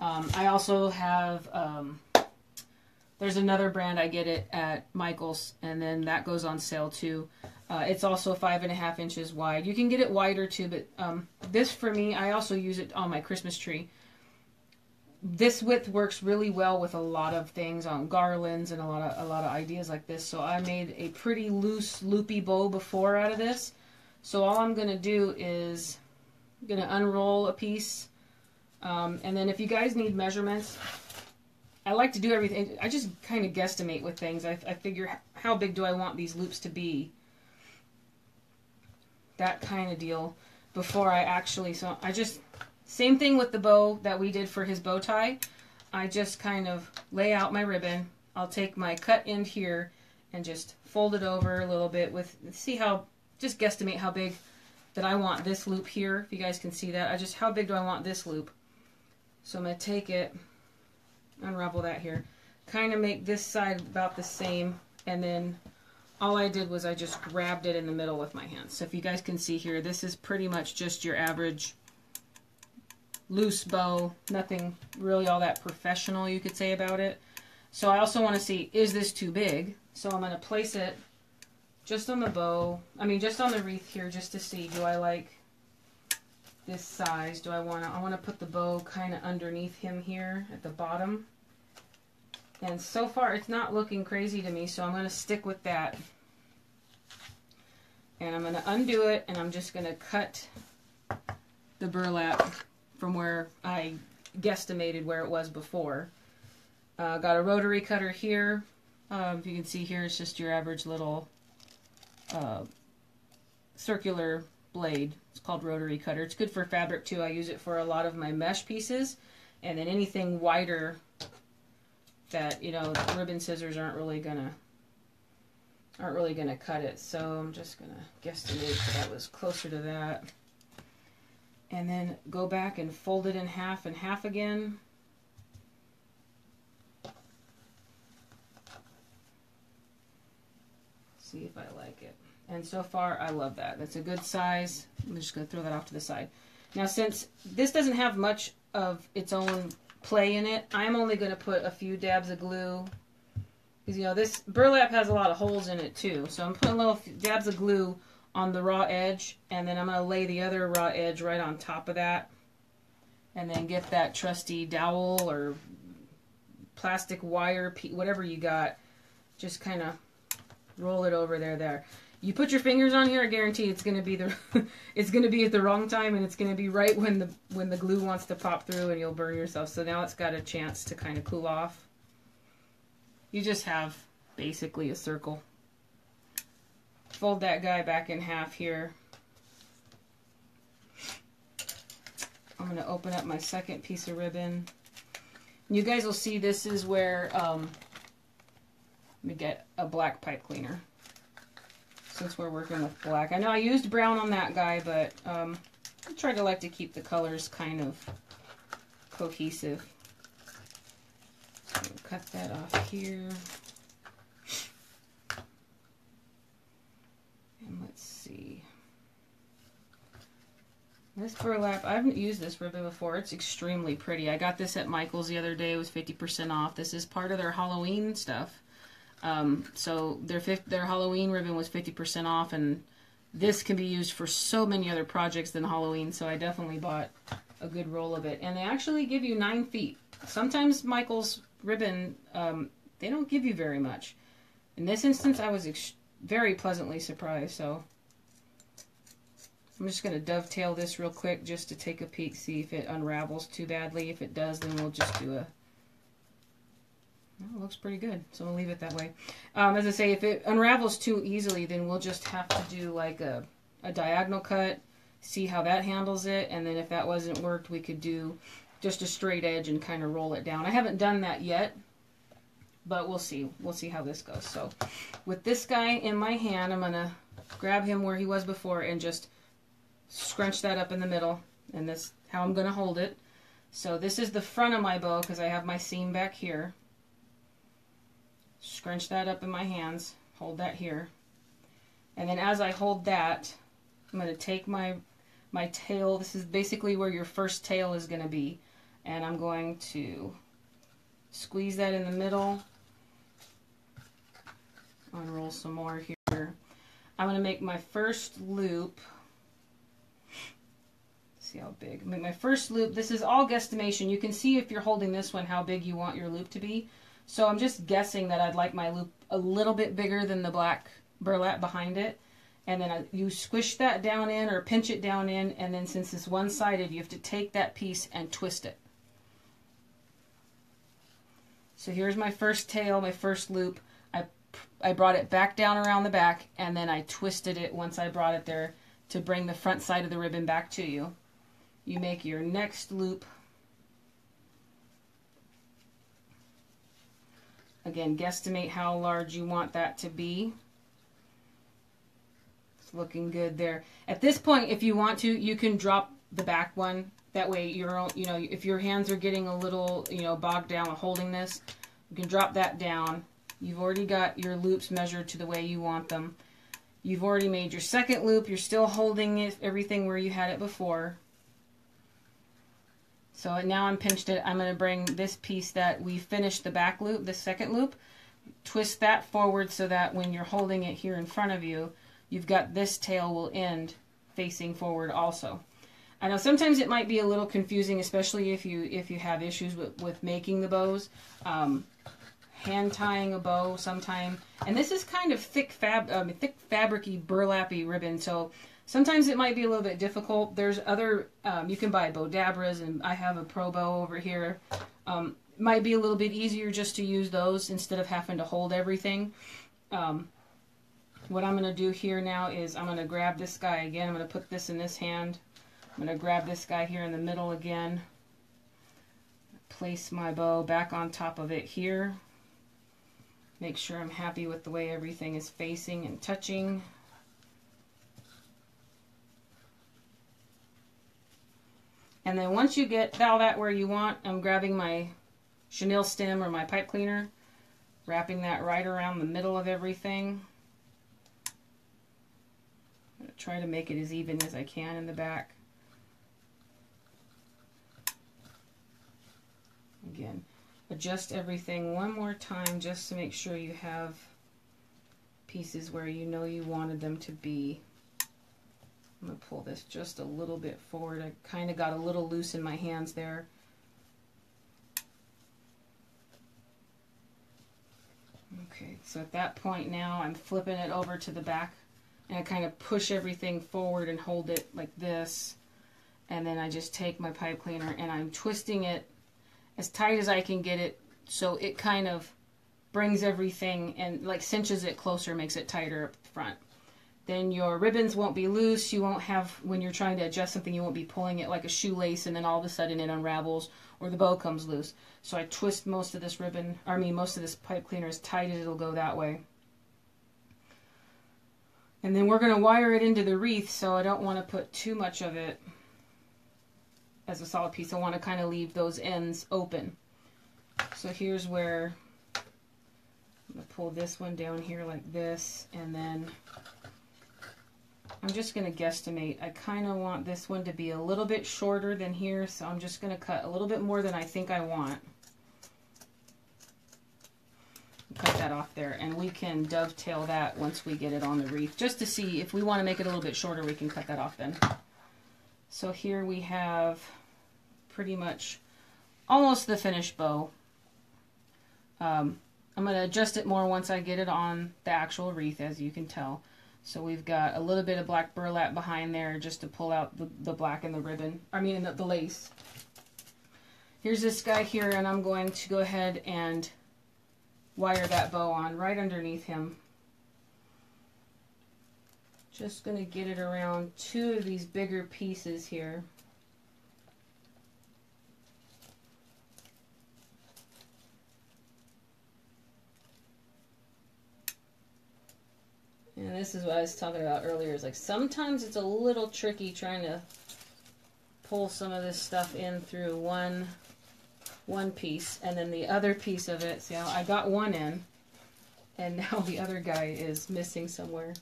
I also have, there's another brand I get it at Michael's, and then that goes on sale too. It's also 5.5 inches wide. You can get it wider too, but this for me, I also use it on my Christmas tree. This width works really well with a lot of things on garlands and a lot of ideas like this. So I made a pretty loose loopy bow before out of this. So all I'm going to do is I'm going to unroll a piece, and then if you guys need measurements, I like to do everything. I just kind of guesstimate with things. I figure how big do I want these loops to be, that kind of deal, before I actually. So I just. Same thing with the bow that we did for his bow tie. I just kind of lay out my ribbon. I'll take my cut end here and just fold it over a little bit with, see how, just guesstimate how big that I want this loop here. If you guys can see that, how big do I want this loop? So I'm going to take it, unravel that here, kind of make this side about the same, and then all I did was I just grabbed it in the middle with my hands. So if you guys can see here, this is pretty much just your average loose bow, nothing really all that professional you could say about it. So I also want to see, is this too big? So I'm going to place it just on the bow, just on the wreath here, just to see, do I like this size? I want to put the bow kind of underneath him here at the bottom. And so far it's not looking crazy to me, so I'm going to stick with that. And I'm going to undo it, and I'm just going to cut the burlap from where I guesstimated where it was before. Got a rotary cutter here, If you can see here, it's just your average little circular blade. It's called rotary cutter. It's good for fabric too. I use it for a lot of my mesh pieces, and then anything wider that, you know, ribbon scissors aren't really gonna cut it. So I'm just gonna guesstimate that was closer to that, and then go back and fold it in half and half again. See if I like it. And so far, I love that. That's a good size. I'm just going to throw that off to the side. Now, since this doesn't have much of its own play in it, I'm only going to put a few dabs of glue. Because, you know, this burlap has a lot of holes in it, too. So I'm putting little dabs of glue on the raw edge. And then I'm going to lay the other raw edge right on top of that. And then get that trusty dowel or plastic wire, whatever you got. Just kind of roll it over there. You put your fingers on here, I guarantee it's going to be it's going to be at the wrong time, and it's going to be right when the glue wants to pop through, and you'll burn yourself. So now it's got a chance to kind of cool off. You just have basically a circle. Fold that guy back in half here. I'm going to open up my second piece of ribbon. You guys will see this is where let me get a black pipe cleaner, since we're working with black. I know I used brown on that guy, but I try to like to keep the colors kind of cohesive. So cut that off here. And let's see. This burlap, I haven't used this ribbon before. It's extremely pretty. I got this at Michael's the other day. It was 50% off. This is part of their Halloween stuff. So their Halloween ribbon was 50% off, and this can be used for so many other projects than Halloween, so I definitely bought a good roll of it. And they actually give you 9 feet. Sometimes Michael's ribbon, they don't give you very much. In this instance, I was very pleasantly surprised, so I'm just going to dovetail this real quick just to take a peek, see if it unravels too badly. If it does, then we'll just do a... Well, it looks pretty good, so we'll leave it that way. As I say, if it unravels too easily, then we'll just have to do like a diagonal cut, see how that handles it, and then if that wasn't worked, we could do just a straight edge and kind of roll it down. I haven't done that yet, but we'll see. We'll see how this goes. So with this guy in my hand, I'm going to grab him where he was before and just scrunch that up in the middle, and that's how I'm going to hold it. So this is the front of my bow because I have my seam back here. Scrunch that up in my hands, hold that here, and then as I hold that, I'm going to take my tail. This is basically where your first tail is going to be, and I'm going to squeeze that in the middle, unroll some more here. I'm going to make my first loop. See how big. Make my first loop. This is all guesstimation. You can see if you're holding this one how big you want your loop to be. So I'm just guessing that I'd like my loop a little bit bigger than the black burlap behind it. And then you squish that down in or pinch it down in, and then since it's one-sided, you have to take that piece and twist it. So here's my first tail, my first loop. I brought it back down around the back, and then I twisted it once I brought it there to bring the front side of the ribbon back to you. You make your next loop. Again, guesstimate how large you want that to be. It's looking good there. At this point, if you want to, you can drop the back one. That way, if your hands are getting a little, bogged down with holding this, you can drop that down. You've already got your loops measured to the way you want them. You've already made your second loop. You're still holding everything where you had it before. So now I'm pinched it. I'm going to bring this piece that we finished the back loop, the second loop, twist that forward so that when you're holding it here in front of you, you've got this tail will end facing forward also. I know sometimes it might be a little confusing, especially if you have issues with making the bows. Hand tying a bow sometime, and this is kind of thick fabricy, burlappy ribbon, so sometimes it might be a little bit difficult. There's other, you can buy bow dabras, and I have a pro bow over here. might be a little bit easier just to use those instead of having to hold everything. What I'm going to do here now is I'm going to grab this guy again. I'm going to put this in this hand. I'm going to grab this guy here in the middle again. Place my bow back on top of it here. Make sure I'm happy with the way everything is facing and touching. And then once you get all that where you want, I'm grabbing my chenille stem or my pipe cleaner, wrapping that right around the middle of everything. I'm going to try to make it as even as I can in the back. Again, adjust everything one more time just to make sure you have pieces where you know you wanted them to be. I'm going to pull this just a little bit forward. I kind of got a little loose in my hands there. Okay, so at that point now I'm flipping it over to the back and I kind of push everything forward and hold it like this. And then I just take my pipe cleaner and I'm twisting it as tight as I can get it so it kind of brings everything and like cinches it closer, makes it tighter up front. Then your ribbons won't be loose. You won't have, when you're trying to adjust something, you won't be pulling it like a shoelace and then all of a sudden it unravels or the bow comes loose. So I twist most of this ribbon, most of this pipe cleaner as tight as it'll go that way. And then we're going to wire it into the wreath, so I don't want to put too much of it as a solid piece. I want to kind of leave those ends open. So here's where I'm going to pull this one down here like this, and then I'm just going to guesstimate. I kind of want this one to be a little bit shorter than here, so I'm just going to cut a little bit more than I think I want. Cut that off there, and we can dovetail that once we get it on the wreath, just to see if we want to make it a little bit shorter, we can cut that off then. So here we have pretty much almost the finished bow. I'm going to adjust it more once I get it on the actual wreath, as you can tell. So we've got a little bit of black burlap behind there just to pull out the black in the ribbon, the lace. Here's this guy here, and I'm going to go ahead and wire that bow on right underneath him. Just going to get it around two of these bigger pieces here. And this is what I was talking about earlier. It's like sometimes it's a little tricky trying to pull some of this stuff in through one piece, and then the other piece of it. See how I got one in, and now the other guy is missing somewhere.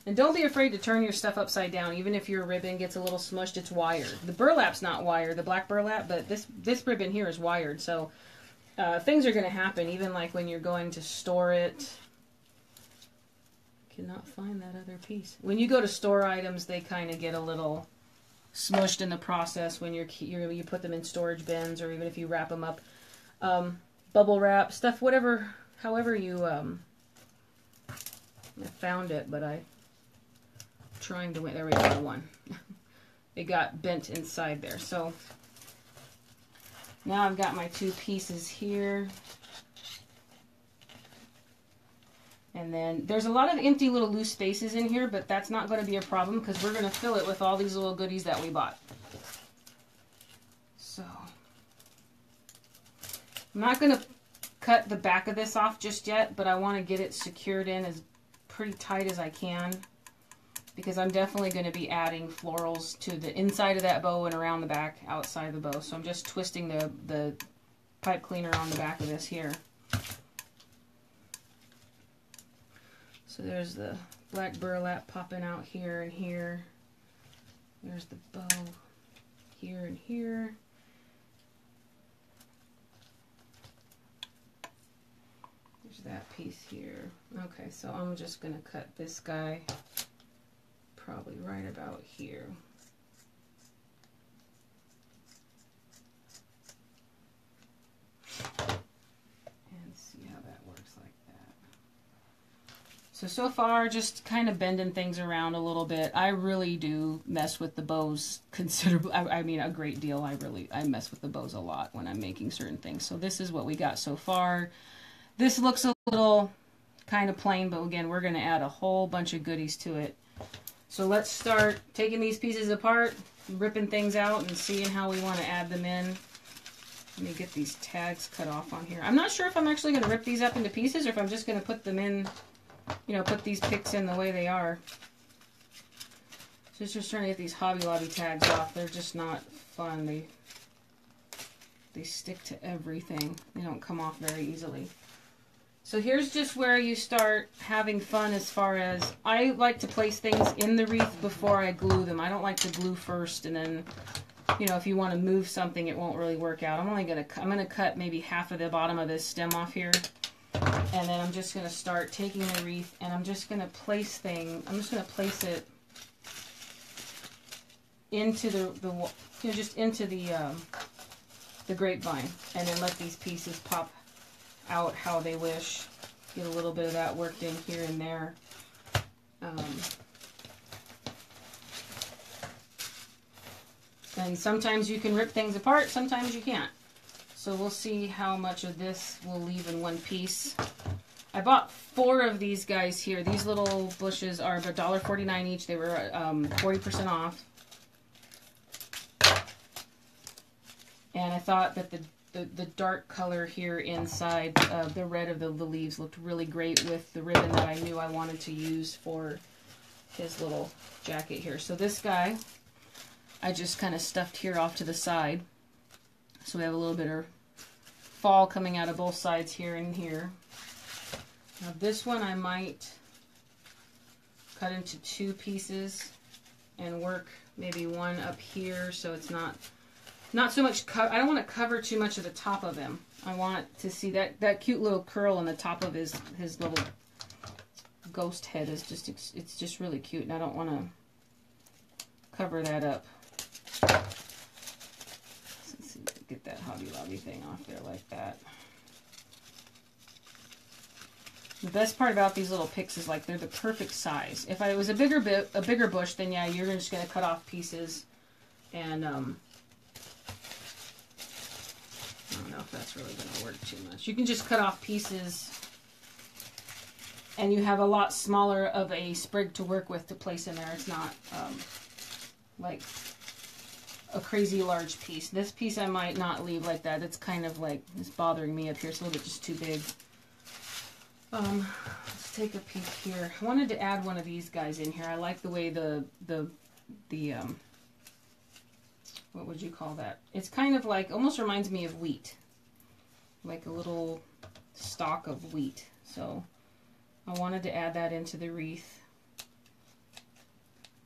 And don't be afraid to turn your stuff upside down, even if your ribbon gets a little smushed. It's wired. The burlap's not wired, the black burlap, but this ribbon here is wired. So things are going to happen, even like when you're going to store it. Cannot find that other piece. When you go to store items, they kind of get a little smushed in the process when you put them in storage bins, or even if you wrap them up. Bubble wrap, stuff, however you I found it, but there we go, one. It got bent inside there. So now I've got my two pieces here. And then there's a lot of empty little loose spaces in here, but that's not going to be a problem because we're going to fill it with all these little goodies that we bought. So I'm not going to cut the back of this off just yet, but I want to get it secured in as pretty tight as I can, because I'm definitely going to be adding florals to the inside of that bow and around the back, outside the bow. So I'm just twisting the pipe cleaner on the back of this here. So there's the black burlap popping out here and here. There's the bow here and here. There's that piece here. Okay, so I'm just going to cut this guy probably right about here. So far, just kind of bending things around a little bit. I really do mess with the bows considerably. I mean, a great deal. I mess with the bows a lot when I'm making certain things. So this is what we got so far. This looks a little kind of plain, but again, we're going to add a whole bunch of goodies to it. So let's start taking these pieces apart, ripping things out, and seeing how we want to add them in. Let me get these tags cut off on here. I'm not sure if I'm actually going to rip these up into pieces or if I'm just going to put them in, you know, put these picks in the way they are. So just trying to get these Hobby Lobby tags off. They're just not fun. They stick to everything. They don't come off very easily. So here's just where you start having fun as far as, I like to place things in the wreath before I glue them. I don't like to glue first and then, you know, if you want to move something, it won't really work out. I'm going to cut maybe half of the bottom of this stem off here. And then I'm just going to start taking the wreath and I'm just going to place it into the you know, just into the grapevine, and then let these pieces pop out how they wish. Get a little bit of that worked in here and there. And sometimes you can rip things apart, sometimes you can't. So we'll see how much of this we'll leave in one piece. I bought 4 of these guys here. These little bushes are $1.49 each. They were 40% off. And I thought that the dark color here inside, the red of the leaves, looked really great with the ribbon that I knew I wanted to use for his little jacket here. So this guy, I just kind of stuffed here off to the side. So we have a little bit of fall coming out of both sides here and here. Now this one I might cut into 2 pieces and work maybe one up here so it's not so much, I don't want to cover too much of the top of him. I want to see that cute little curl on the top of his little ghost head is just, it's just really cute, and I don't want to cover that up. Let's see, get that Hobby Lobby thing off there like that. The best part about these little picks is like they're the perfect size. If I was a bigger bush, then yeah, you're just going to cut off pieces, and I don't know if that's really going to work too much. You can just cut off pieces and you have a lot smaller of a sprig to work with to place in there. It's not like a crazy large piece. This piece I might not leave like that. It's kind of like, it's bothering me up here. It's a little bit just too big. Let's take a peek here. I wanted to add one of these guys in here. I like the way the what would you call that? It's kind of like, almost reminds me of wheat. Like a little stalk of wheat. So I wanted to add that into the wreath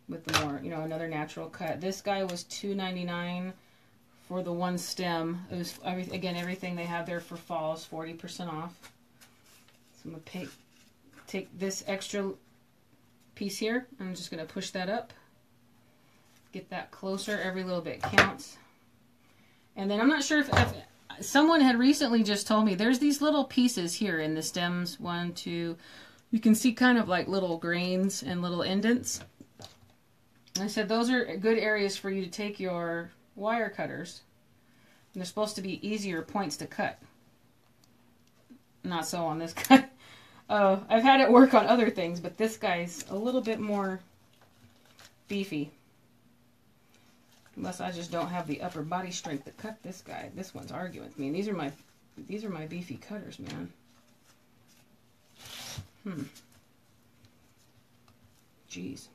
with the more, you know, another natural cut. This guy was $2.99 for the one stem. It was, again, everything they have there for fall is 40% off. So I'm going to take this extra piece here. I'm just going to push that up. Get that closer. Every little bit counts. And then I'm not sure if someone had recently just told me there's these little pieces here in the stems. 1, 2. You can see kind of like little grains and little indents. And I said those are good areas for you to take your wire cutters. And they're supposed to be easier points to cut. Not so on this guy. I've had it work on other things, but this guy's a little bit more beefy. Unless I just don't have the upper body strength to cut this guy. This one's arguing with me. And these are my beefy cutters, man. Jeez.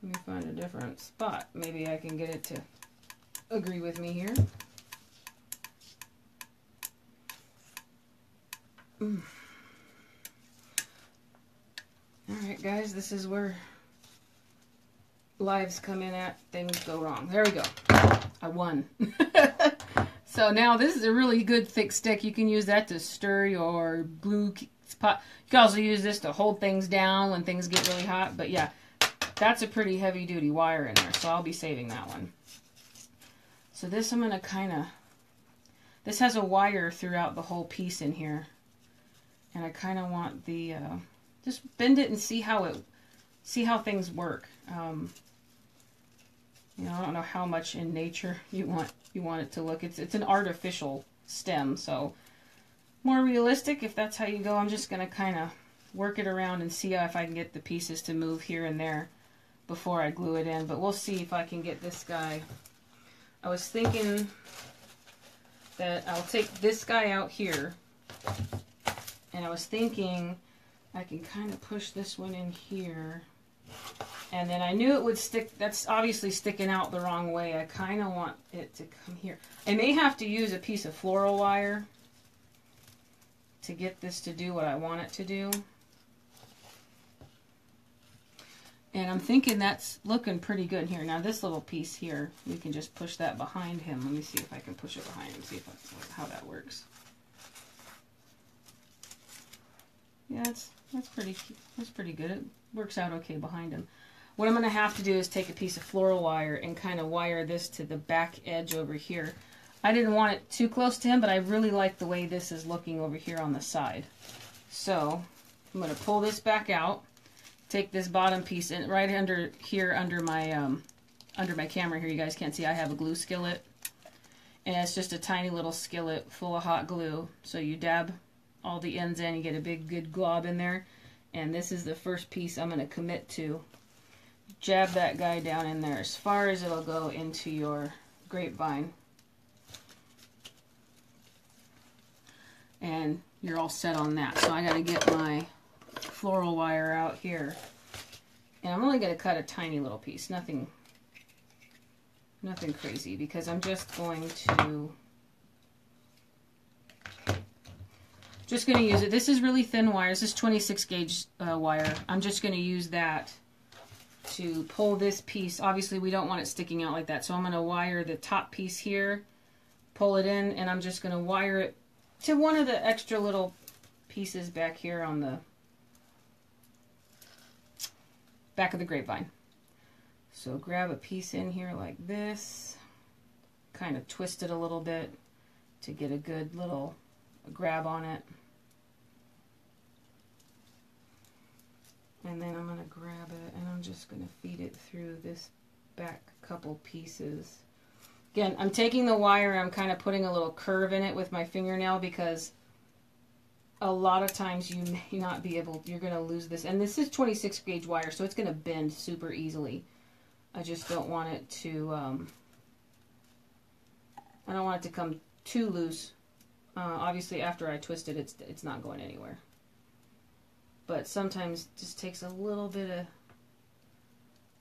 Let me find a different spot. Maybe I can get it to agree with me here. Alright guys, this is where lives come in at, things go wrong. There we go. I won. So now this is a really good thick stick. You can use that to stir your blue pot. You can also use this to hold things down when things get really hot. But yeah, that's a pretty heavy duty wire in there. So I'll be saving that one. So this I'm going to kind of this has a wire throughout the whole piece in here. And I kind of want the, just bend it and see how things work. You know, I don't know how much in nature you want it to look. It's an artificial stem, so more realistic if that's how you go. I'm just going to kind of work it around and see if I can get the pieces to move here and there before I glue it in. But we'll see if I can get this guy. I was thinking that I'll take this guy out here, and I was thinking I can kind of push this one in here. And then I knew it would stick. That's obviously sticking out the wrong way. I kind of want it to come here. I may have to use a piece of floral wire to get this to do what I want it to do. And I'm thinking that's looking pretty good here. Now this little piece here, we can just push that behind him. Let me see if I can push it behind him, see if how that works. Yeah, that's pretty good. It works out okay behind him. What I'm going to have to do is take a piece of floral wire and kind of wire this to the back edge over here. I didn't want it too close to him, but I really like the way this is looking over here on the side. So I'm going to pull this back out, take this bottom piece and right under here under my camera here. You guys can't see, I have a glue skillet, and it's just a tiny little skillet full of hot glue. So you dab all the ends in, you get a big good glob in there, and this is the first piece I'm going to commit to. Jab that guy down in there as far as it'll go into your grapevine. And you're all set on that. So I got to get my floral wire out here. And I'm only going to cut a tiny little piece. Nothing crazy, because I'm just going to use it. This is really thin wire. This is 26 gauge wire. I'm just going to use that to pull this piece. Obviously we don't want it sticking out like that, so I'm going to wire the top piece here, pull it in, and I'm just going to wire it to one of the extra little pieces back here on the back of the grapevine. So grab a piece in here like this, kind of twist it a little bit to get a good little grab on it. And then I'm going to grab it and I'm just going to feed it through this back couple pieces. Again, I'm taking the wire and I'm kind of putting a little curve in it with my fingernail, because a lot of times you may not be able, you're going to lose this. And this is 26 gauge wire, so it's going to bend super easily. I just don't want it to, I don't want it to come too loose. Obviously after I twist it, it's not going anywhere. But sometimes it just takes a little bit of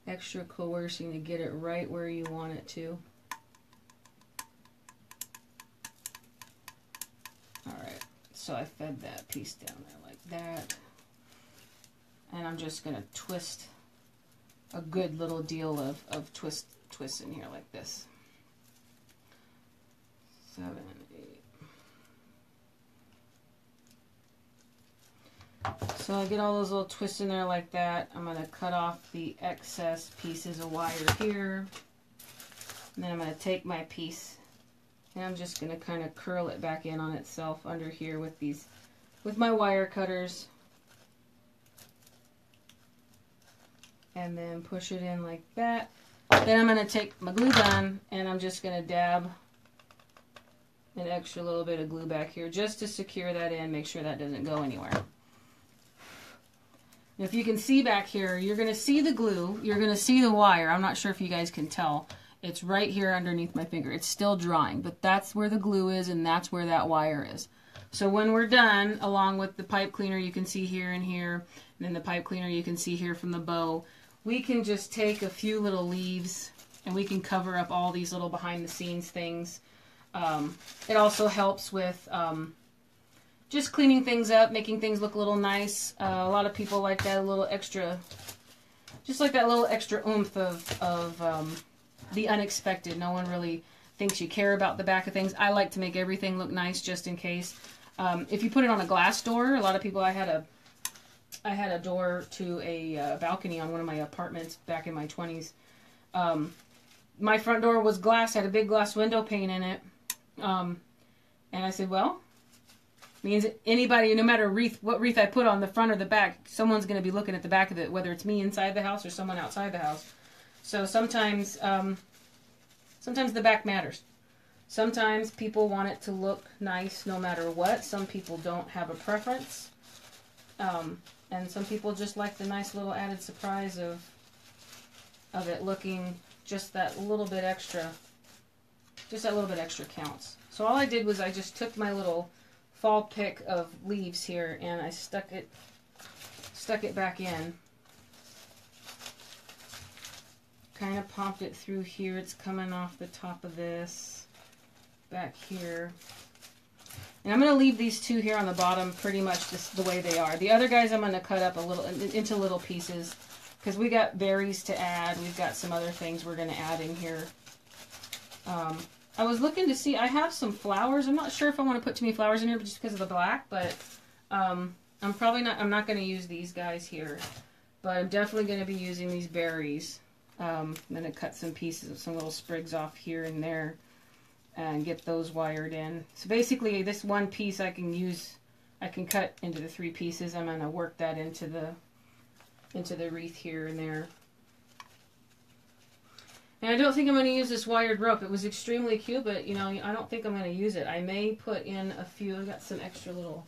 extra coercing to get it right where you want it to. Alright, so I fed that piece down there like that. And I'm just going to twist a good little deal of twists in here like this. 7, 8. So I get all those little twists in there like that. I'm going to cut off the excess pieces of wire here. And then I'm going to take my piece and I'm just going to kind of curl it back in on itself under here with my wire cutters. And then push it in like that. Then I'm going to take my glue gun and I'm just going to dab an extra little bit of glue back here just to secure that in, make sure that doesn't go anywhere. Now, if you can see back here, you're going to see the glue, you're going to see the wire. I'm not sure if you guys can tell. It's right here underneath my finger. It's still drying, but that's where the glue is and that's where that wire is. So when we're done, along with the pipe cleaner you can see here and here, and then the pipe cleaner you can see here from the bow, we can just take a few little leaves and we can cover up all these little behind the scenes things. It also helps with just cleaning things up, making things look a little nice. A lot of people like that little extra, just like that little extra oomph of the unexpected. No one really thinks you care about the back of things. I like to make everything look nice just in case. If you put it on a glass door, a lot of people, I had a door to a balcony on one of my apartments back in my 20s. My front door was glass, had a big glass window pane in it. And I said, well, means anybody, no matter what wreath I put on the front or the back, someone's going to be looking at the back of it, whether it's me inside the house or someone outside the house. So sometimes, sometimes the back matters. Sometimes people want it to look nice no matter what. Some people don't have a preference. And some people just like the nice little added surprise of it looking just that little bit extra. Just that little bit extra counts. So all I did was I just took my little fall pick of leaves here and I stuck it back in. Kind of popped it through here. It's coming off the top of this. Back here. And I'm going to leave these two here on the bottom pretty much just the way they are. The other guys I'm going to cut up a little into little pieces because we got berries to add. We've got some other things we're going to add in here. I was looking to see, I have some flowers. I'm not sure if I want to put too many flowers in here just because of the black, but I'm not going to use these guys here. But I'm definitely going to be using these berries. I'm going to cut some pieces, some little sprigs off here and there and get those wired in. So basically this one piece I can cut into the 3 pieces. I'm going to work that into the wreath here and there. And I don't think I'm going to use this wired rope. It was extremely cute, but you know, I don't think I'm going to use it. I may put in a few. I got some extra little,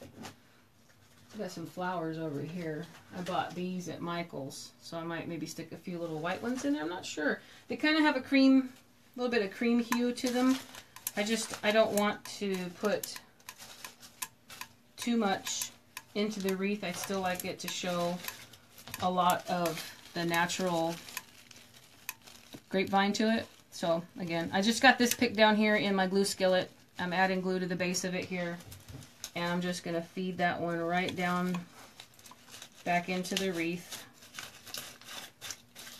I got some flowers over here. I bought these at Michael's, so I might maybe stick a few little white ones in there. I'm not sure. They kind of have a little bit of cream hue to them. I don't want to put too much into the wreath. I still like it to show a lot of the natural grapevine to it. So again, I just got this picked down here in my glue skillet. I'm adding glue to the base of it here. And I'm just going to feed that one right down back into the wreath.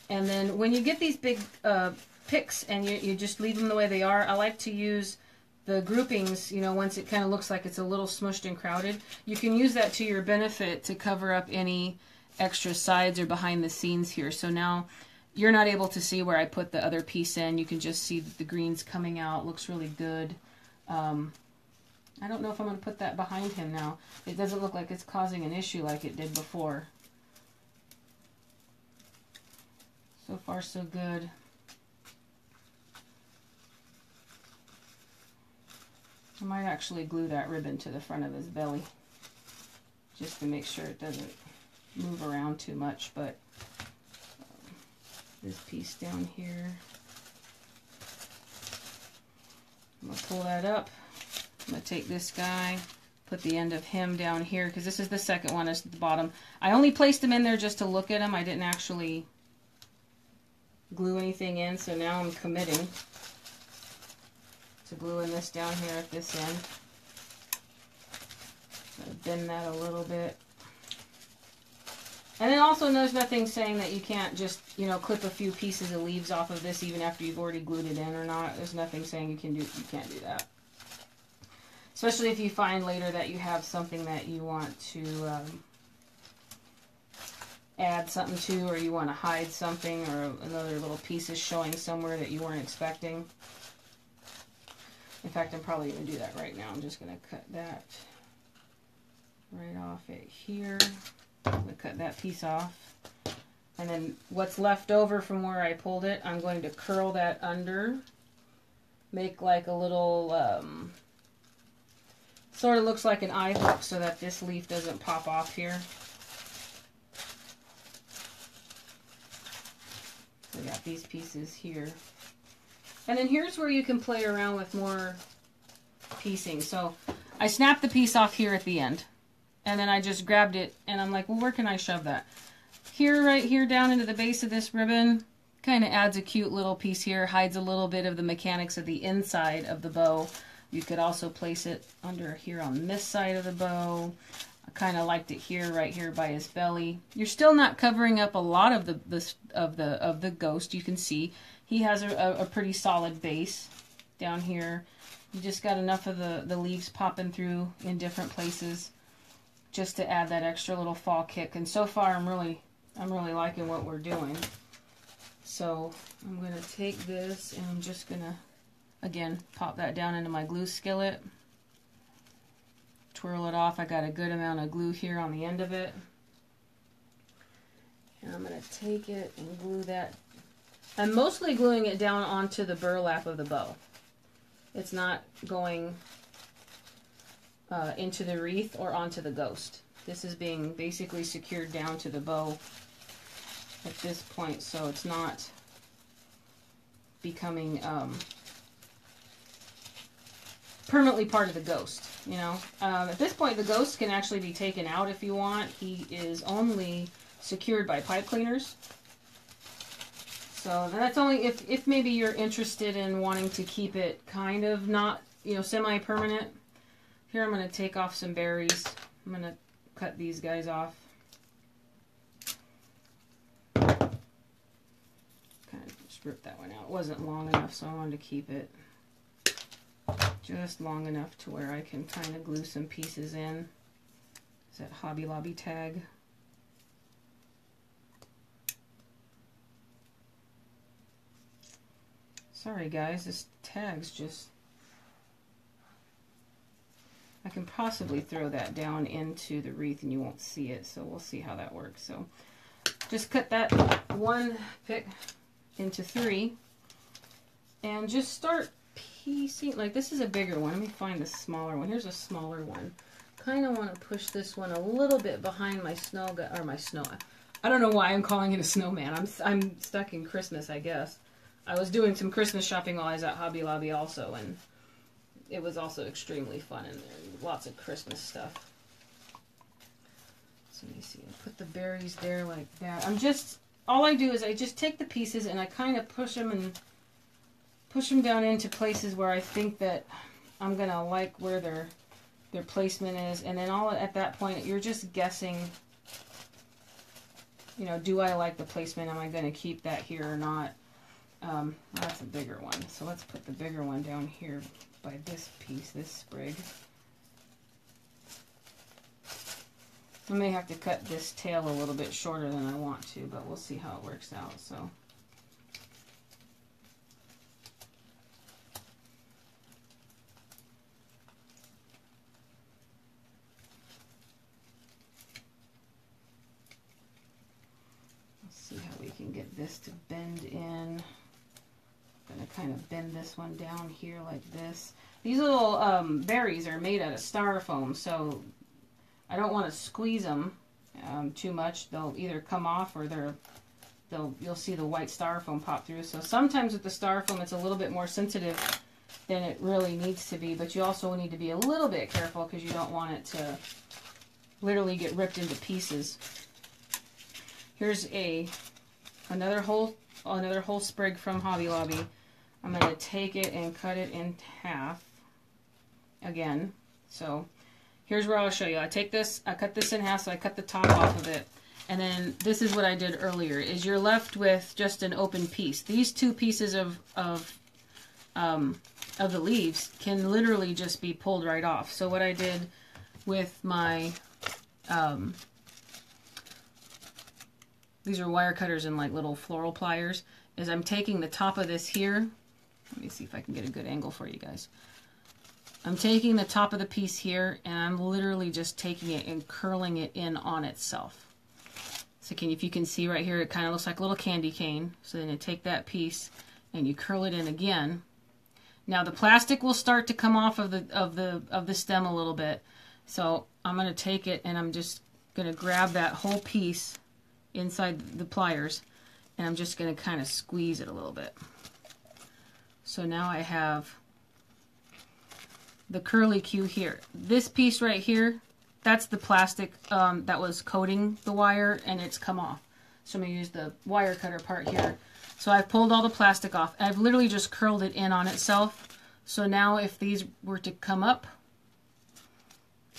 And then when you get these big picks and you just leave them the way they are, I like to use the groupings, you know, once it kind of looks like it's a little smushed and crowded. You can use that to your benefit to cover up any extra sides or behind the scenes here. So now you're not able to see where I put the other piece in. You can just see that the green's coming out. Looks really good. I don't know if I'm going to put that behind him now. It doesn't look like it's causing an issue like it did before. So far, so good. I might actually glue that ribbon to the front of his belly just to make sure it doesn't move around too much, but this piece down here, I'm going to pull that up. I'm going to take this guy, put the end of him down here, because this is the second one is at the bottom. I only placed him in there just to look at him. I didn't actually glue anything in, so now I'm committing to gluing this down here at this end. Bend that a little bit. And then also there's nothing saying that you can't just, you know, clip a few pieces of leaves off of this even after you've already glued it in or not. There's nothing saying you can't do that. Especially if you find later that you have something that you want to add something to, or you want to hide something, or another little piece is showing somewhere that you weren't expecting. In fact, I'm probably going to do that right now. I'm just going to cut that right off it here. I'm going to cut that piece off. And then what's left over from where I pulled it, I'm going to curl that under. Make like a little, sort of looks like an eye hook so that this leaf doesn't pop off here. We got these pieces here. And then here's where you can play around with more piecing. So I snapped the piece off here at the end. And then I just grabbed it and I'm like, well, where can I shove that? Here, right here, down into the base of this ribbon. Kind of adds a cute little piece here. Hides a little bit of the mechanics of the inside of the bow. You could also place it under here on this side of the bow. I kind of liked it here, right here by his belly. You're still not covering up a lot of the ghost. You can see he has a pretty solid base down here. You just got enough of the leaves popping through in different places just to add that extra little fall kick. And so far, I'm really liking what we're doing. So I'm going to take this and I'm just going to, again, pop that down into my glue skillet. twirl it off. I got a good amount of glue here on the end of it. And I'm going to take it and glue that. I'm mostly gluing it down onto the burlap of the bow. It's not going into the wreath or onto the ghost. This is being basically secured down to the bow at this point, so it's not becoming permanently part of the ghost, you know. At this point, the ghost can actually be taken out if you want. He is only secured by pipe cleaners. So that's only if maybe you're interested in wanting to keep it kind of not, you know, semi-permanent. Here I'm going to take off some berries. I'm going to cut these guys off. Kind of just rip that one out. It wasn't long enough, so I wanted to keep it just long enough to where I can kind of glue some pieces in. Is that Hobby Lobby tag? Sorry guys, this tag's just... I can possibly throw that down into the wreath and you won't see it, so we'll see how that works. So just cut that one pick into 3 and just start piecing. Like, this is a bigger one. Let me find the smaller one. Here's a smaller one. Kind of want to push this one a little bit behind my snow. I don't know why I'm calling it a snowman. I'm stuck in Christmas, I guess. I was doing some Christmas shopping while I was at Hobby Lobby also, and it was also extremely fun in there. Lots of Christmas stuff. So let me see. I put the berries there like that. All I do is I just take the pieces and I kind of push them down into places where I think that I'm gonna like where their placement is, and then at that point you're just guessing. You know, do I like the placement? Am I gonna keep that here or not? Well, that's a bigger one, so let's put the bigger one down here by this piece, this sprig. I may have to cut this tail a little bit shorter than I want to, but we'll see how it works out. So let's see how we can get this to bend in. I'm going to kind of bend this one down here like this. These little berries are made out of styrofoam, so I don't want to squeeze them too much. They'll either come off or you'll see the white styrofoam pop through. So sometimes with the styrofoam it's a little bit more sensitive than it really needs to be, but you also need to be a little bit careful because you don't want it to literally get ripped into pieces. Here's another whole sprig from Hobby Lobby. I'm going to take it and cut it in half again. So here's where I'll show you. I cut this in half, so I cut the top off of it. And then this is what I did earlier, is you're left with just an open piece. These two pieces of the leaves can literally just be pulled right off. So what I did with my, these are wire cutters and like little floral pliers, is I'm taking the top of this here. Let me see if I can get a good angle for you guys. I'm taking the top of the piece here and I'm literally just taking it and curling it in on itself. So if you can see right here, it kind of looks like a little candy cane. So then you take that piece and you curl it in again. Now the plastic will start to come off of the stem a little bit. So I'm going to take it and I'm just going to grab that whole piece inside the pliers and I'm just going to kind of squeeze it a little bit. So now I have the curly Q here. This piece right here, that's the plastic that was coating the wire and it's come off. So I'm going to use the wire cutter part here. So I've pulled all the plastic off. I've literally just curled it in on itself. So now if these were to come up,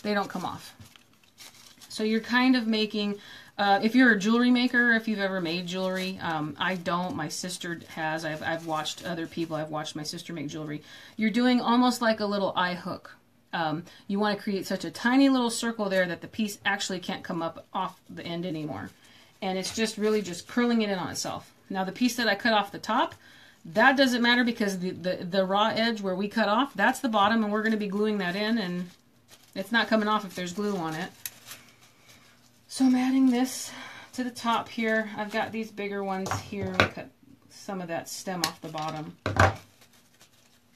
they don't come off. So you're kind of making, if you're a jewelry maker, if you've ever made jewelry, I don't, my sister has, I've watched other people, I've watched my sister make jewelry. You're doing almost like a little eye hook. You want to create such a tiny little circle there that the piece actually can't come up off the end anymore. And it's just really just curling it in on itself. Now the piece that I cut off the top, that doesn't matter because the raw edge where we cut off, that's the bottom and we're going to be gluing that in and It's not coming off if there's glue on it. So I'm adding this to the top here. I've got these bigger ones here. Cut some of that stem off the bottom.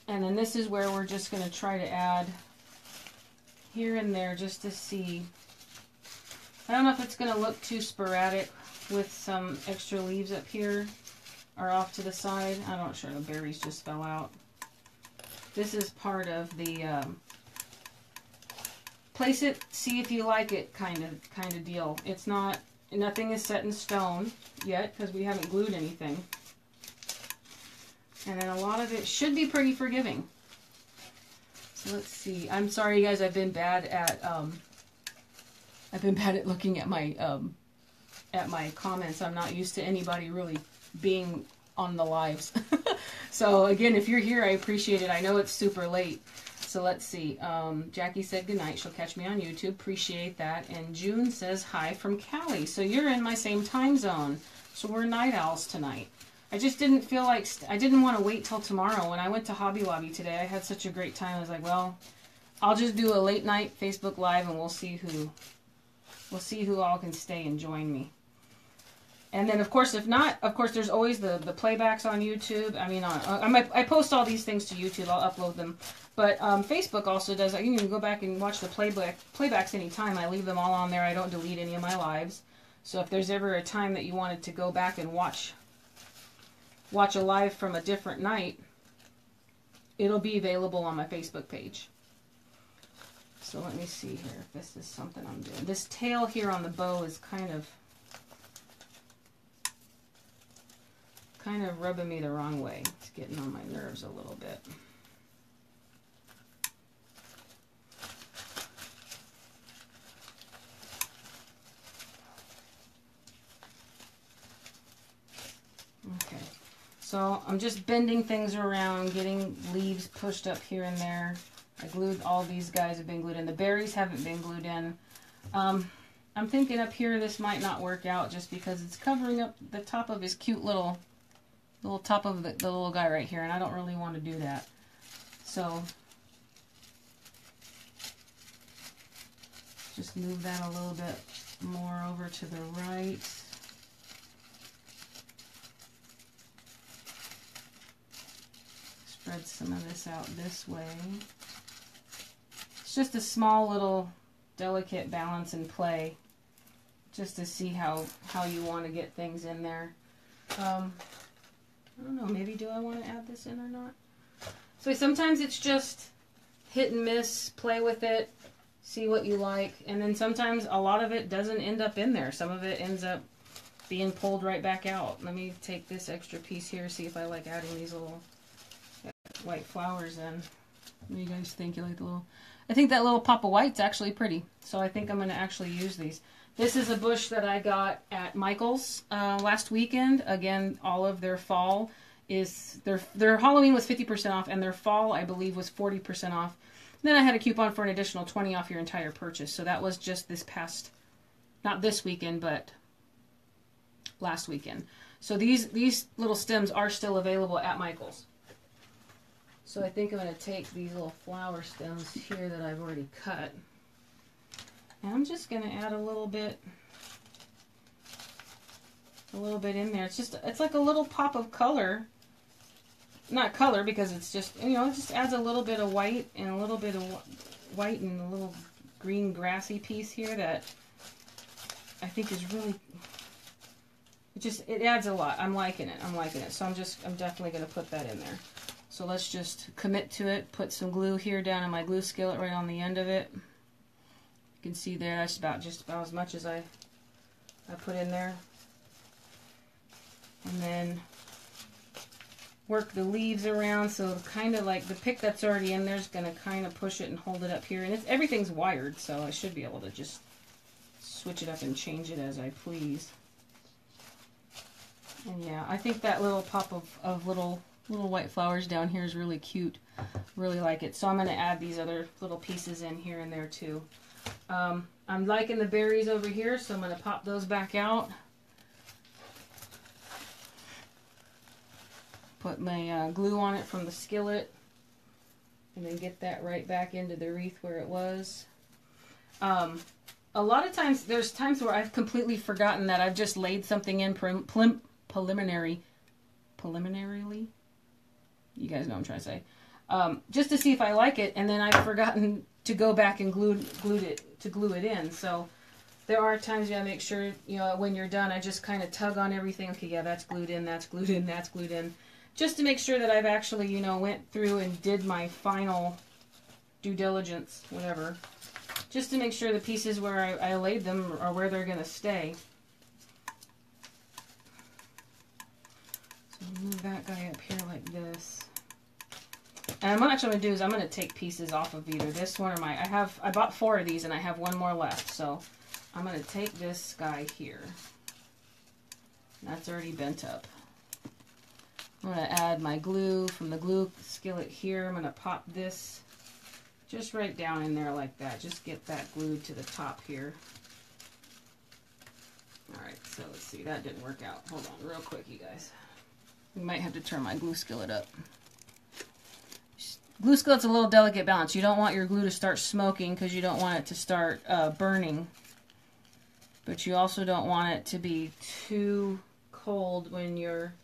And then this is where we're just going to try to add here and there just to see. I don't know if it's going to look too sporadic with some extra leaves up here or off to the side. I'm not sure. The berries just fell out. This is part of the place it, see if you like it kind of deal. It's not, nothing is set in stone yet because we haven't glued anything. And then a lot of it should be pretty forgiving. So let's see. I'm sorry, guys. I've been bad at looking at my comments. I'm not used to anybody really being on the lives. So again, if you're here, I appreciate it. I know it's super late. So let's see. Jackie said goodnight. She'll catch me on YouTube. Appreciate that. And June says hi from Cali. So you're in my same time zone. So we're night owls tonight. I just didn't feel like, I didn't want to wait till tomorrow. When I went to Hobby Lobby today, I had such a great time. I was like, well, I'll just do a late night Facebook Live and we'll see who all can stay and join me. And then, of course, if not, of course, there's always the playbacks on YouTube. I mean, I post all these things to YouTube. I'll upload them. But Facebook also does. You can go back and watch the playbacks anytime. I leave them all on there. I don't delete any of my lives. So if there's ever a time that you wanted to go back and watch a live from a different night, it'll be available on my Facebook page. So let me see here if this is something I'm doing. This tail here on the bow is kind of rubbing me the wrong way. It's getting on my nerves a little bit. Okay, so I'm just bending things around, getting leaves pushed up here and there. I glued, all these guys have been glued in. The berries haven't been glued in. I'm thinking up here this might not work out just because it's covering up the top of his cute little top of the little guy right here, and I don't really want to do that. So just move that a little bit more over to the right. Spread some of this out this way. It's just a small little delicate balance and play just to see how you want to get things in there. I don't know, maybe do I want to add this in or not? So sometimes it's just hit and miss, play with it, see what you like, and then sometimes a lot of it doesn't end up in there. Some of it ends up being pulled right back out. Let me take this extra piece here, see if I like adding these little white flowers in. What do you guys think? You like the little... I think that little pop of white's actually pretty, so I think I'm going to actually use these. This is a bush that I got at Michael's last weekend. Again, all of their fall is... Their Halloween was 50% off, and their fall, I believe, was 40% off. Then I had a coupon for an additional 20 off your entire purchase. So that was just this past... Not this weekend, but last weekend. So these little stems are still available at Michael's. So I think I'm going to take these little flower stems here that I've already cut. And I'm just going to add a little bit in there. It's like a little pop of color. Not color because it's just, you know, it just adds a little bit of white and a little bit of white and a little green grassy piece here that I think is really, it adds a lot. I'm liking it. So I'm definitely going to put that in there. So let's just commit to it. Put some glue here down in my glue skillet right on the end of it. You can see there, that's just about as much as I put in there. And then work the leaves around, so kind of like the pick that's already in there is going to kind of push it and hold it up here. And everything's wired, so I should be able to just switch it up and change it as I please. And yeah, I think that little pop of little white flowers down here is really cute. Really like it. So I'm going to add these other little pieces in here and there too. I'm liking the berries over here, so I'm going to pop those back out. Put my glue on it from the skillet, and then get that right back into the wreath where it was. A lot of times, there's times where I've completely forgotten that I've just laid something in preliminarily. You guys know what I'm trying to say. Just to see if I like it, and then I've forgotten to go back and glue it in. So there are times you gotta make sure, you know, when you're done, I just kind of tug on everything. Okay, yeah, that's glued in, that's glued in, that's glued in. Just to make sure that I've actually, you know, went through and did my final due diligence, whatever. Just to make sure the pieces where I laid them are where they're going to stay. So move that guy up here like this. And what I'm actually going to do is I'm going to take pieces off of either this one or I bought 4 of these and I have 1 more left. So I'm going to take this guy here. That's already bent up. I'm going to add my glue from the glue skillet here. I'm going to pop this just right down in there like that. Just get that glued to the top here. Alright, so let's see. That didn't work out. Hold on real quick, you guys. We might have to turn my glue skillet up. Glue skillet's a little delicate balance. You don't want your glue to start smoking because you don't want it to start burning. But you also don't want it to be too cold when you're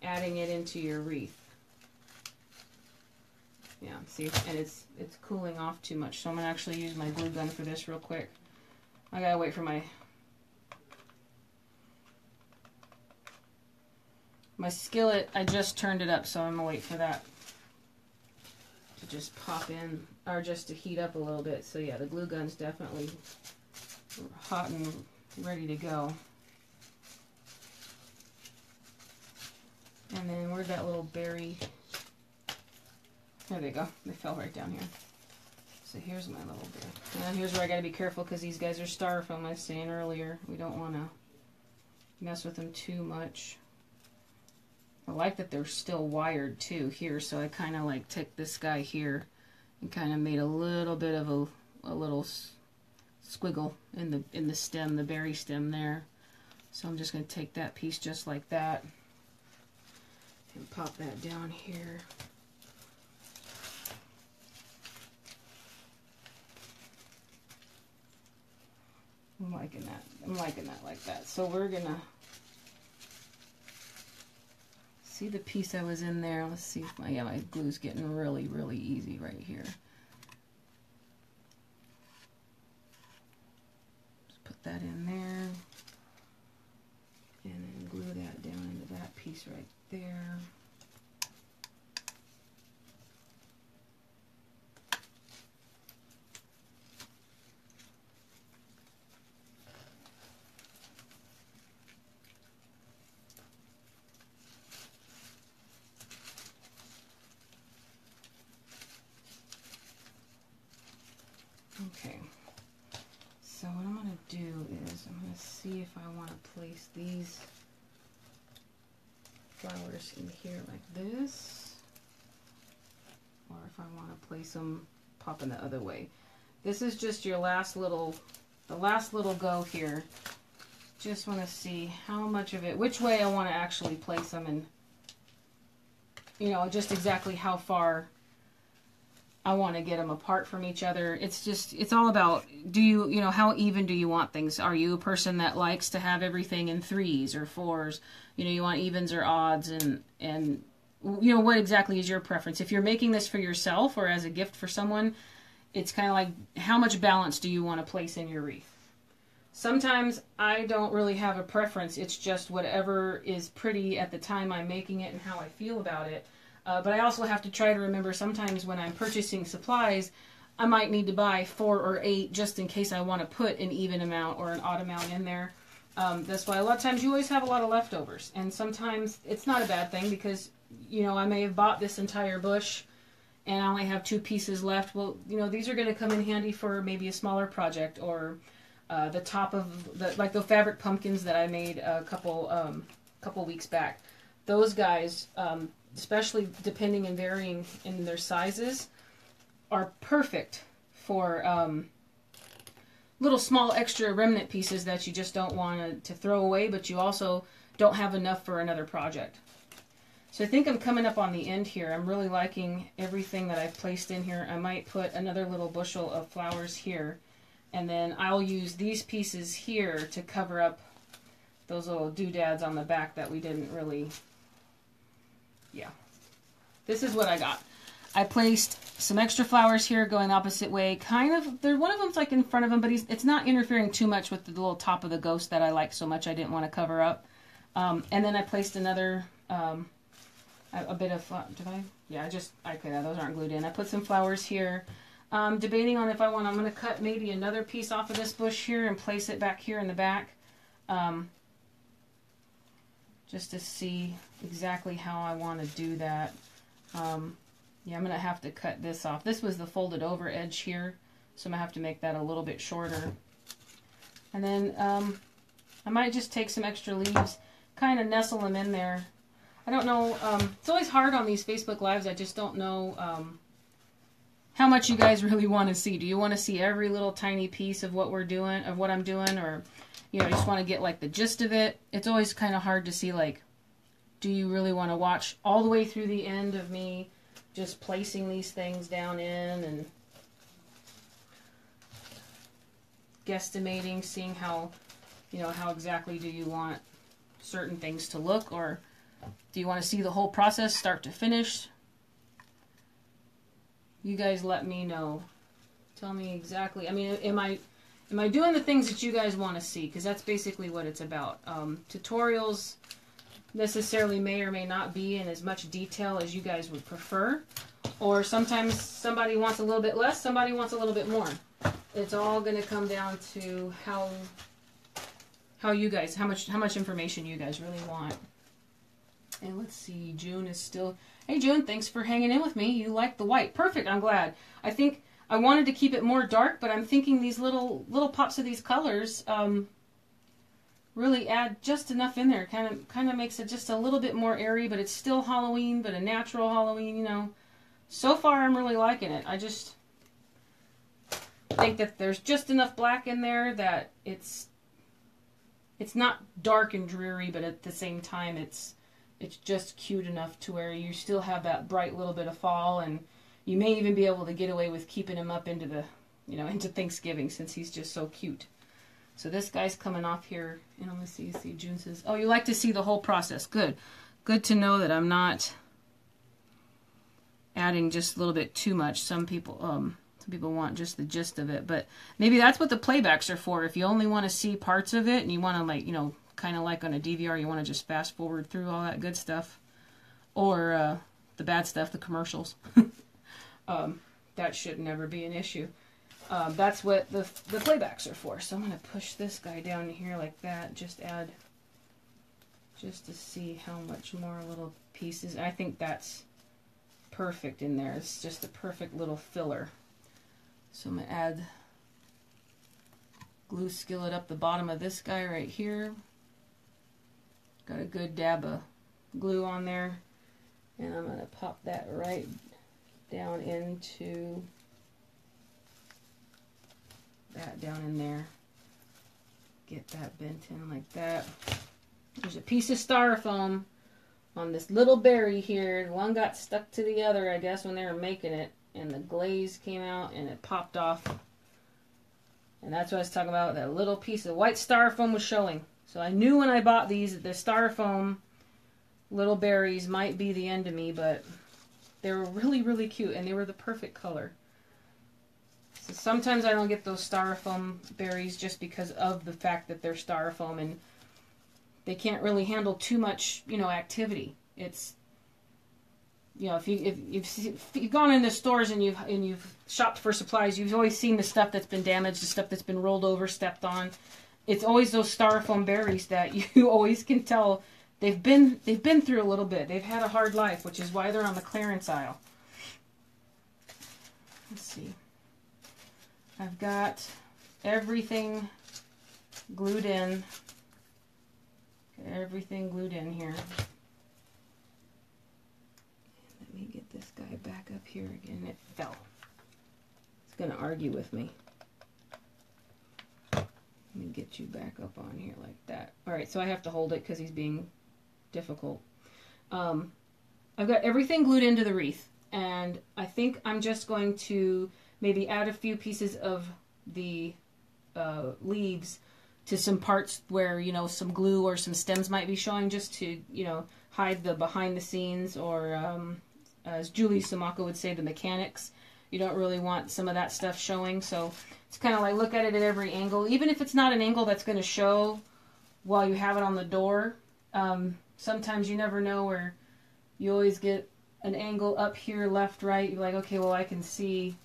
adding it into your wreath. Yeah, see, and it's cooling off too much. So I'm going to actually use my glue gun for this real quick. I got to wait for my skillet. I just turned it up, so I'm going to wait for that to just pop in, or just to heat up a little bit. So yeah, the glue gun's definitely hot and ready to go. And then where'd that little berry... There they go. They fell right down here. So here's my little bit. And here's where I got to be careful because these guys are styrofoam, I was saying earlier. We don't want to mess with them too much. I like that they're still wired too here, so I kind of like took this guy here and kind of made a little bit of a little squiggle in the stem, the berry stem there. So I'm just going to take that piece just like that and pop that down here. I'm liking that. I'm liking that like that. So we're gonna see the piece I was in there. Let's see if my glue's getting really, really easy right here. Just put that in there. And then glue that down into that piece right there. Okay, so what I'm going to do is I'm going to see if I want to place these flowers in here like this, or if I want to place them popping the other way. This is just your last little, the last little go here. Just want to see how much of it, which way I want to actually place them, and you know, just exactly how far I want to get them apart from each other. It's just, it's all about, you know, how even do you want things? Are you a person that likes to have everything in 3s or 4s? You know, you want evens or odds, and you know, what exactly is your preference? If you're making this for yourself or as a gift for someone, it's kind of like, how much balance do you want to place in your wreath? Sometimes I don't really have a preference. It's just whatever is pretty at the time I'm making it and how I feel about it. But I also have to try to remember sometimes when I'm purchasing supplies, I might need to buy 4 or 8 just in case I want to put an even amount or an odd amount in there. That's why a lot of times you always have a lot of leftovers. And sometimes it's not a bad thing because, you know, I may have bought this entire bush and I only have 2 pieces left. Well, you know, these are going to come in handy for maybe a smaller project, or the top of the, like the fabric pumpkins that I made a couple weeks back. Those guys, especially depending and varying in their sizes, are perfect for little small extra remnant pieces that you just don't want to throw away, but you also don't have enough for another project. So I think I'm coming up on the end here. I'm really liking everything that I've placed in here. I might put another little bushel of flowers here And then I'll use these pieces here to cover up those little doodads on the back that we didn't really, yeah. This is what I got. I placed some extra flowers here going opposite way. Kind of, one of them's like in front of him, but it's not interfering too much with the little top of the ghost that I like so much I didn't want to cover up. And then I placed another, a bit of, did I? Yeah, okay, those aren't glued in. I put some flowers here. Debating on if I'm going to cut maybe another piece off of this bush here and place it back here in the back. Just to see exactly how I want to do that. Yeah, I'm going to have to cut this off. This was the folded over edge here, so I'm going to have to make that a little bit shorter. And then I might just take some extra leaves, kind of nestle them in there. I don't know, it's always hard on these Facebook Lives. I just don't know how much you guys really want to see. Do you want to see every little tiny piece of what we're doing, of what I'm doing, or just want to get like the gist of it? It's always kind of hard to see, like, do you really want to watch all the way through the end of me just placing these things down in and guesstimating, seeing how, how exactly do you want certain things to look, or do you want to see the whole process start to finish? You guys let me know. Tell me exactly. I mean, am I doing the things that you guys want to see? Because that's basically what it's about. Tutorials necessarily may or may not be in as much detail as you guys would prefer. Or sometimes somebody wants a little bit less, somebody wants a little bit more. It's all going to come down to how you guys, how much information you guys really want. And let's see, June is still... Hey June, thanks for hanging in with me. You like the white. Perfect, I'm glad. I think I wanted to keep it more dark, but I'm thinking these little pops of these colors really add just enough in there. Kind of makes it just a little bit more airy, but it's still Halloween, but a natural Halloween, So far I'm really liking it. I just think that there's just enough black in there that it's not dark and dreary, but at the same time it's just cute enough to where you still have that bright little bit of fall, and you may even be able to get away with keeping him up into the, into Thanksgiving, since he's just so cute. So this guy's coming off here, and I'm going to see, June says, oh, you like to see the whole process. Good. Good to know that I'm not adding just a little bit too much. Some people want just the gist of it, but maybe that's what the playbacks are for. If you only want to see parts of it and you want to, like, kind of like on a DVR, you want to just fast forward through all that good stuff, or the bad stuff, the commercials. That should never be an issue. That's what the playbacks are for. So I'm going to push this guy down here like that, just to see how much more little pieces. I think that's perfect in there. It's just a perfect little filler. So I'm going to add glue skillet up the bottom of this guy right here. Got a good dab of glue on there, and I'm going to pop that right down into that down in there. Get that bent in like that. There's a piece of styrofoam on this little berry here. One got stuck to the other, I guess, when they were making it, and the glaze came out and it popped off. And that's what I was talking about. That little piece of white styrofoam was showing. So I knew when I bought these that the styrofoam little berries might be the end of me, but they were really, really cute, and they were the perfect color. So sometimes I don't get those styrofoam berries just because of the fact that they're styrofoam and they can't really handle too much, activity. It's, if you've gone into stores and you've shopped for supplies, you've always seen the stuff that's been damaged, the stuff that's been rolled over, stepped on. It's always those styrofoam berries that you always can tell they've been through a little bit. They've had a hard life, which is why they're on the clearance aisle. Let's see. I've got everything glued in. Got everything glued in here. Let me get this guy back up here again. It fell. It's going to argue with me. Let me get you back up on here like that. Alright, so I have to hold it because he's being difficult. I've got everything glued into the wreath, and I think I'm just going to maybe add a few pieces of the leaves to some parts where, you know, some glue or some stems might be showing, just to, you know, hide the behind the scenes, or as Julie Samako would say, the mechanics. You don't really want some of that stuff showing. So it's kind of like look at it at every angle, even if it's not an angle that's going to show while you have it on the door. Sometimes you never know, where you always get an angle up here, left, right. You're like, okay, well, I can see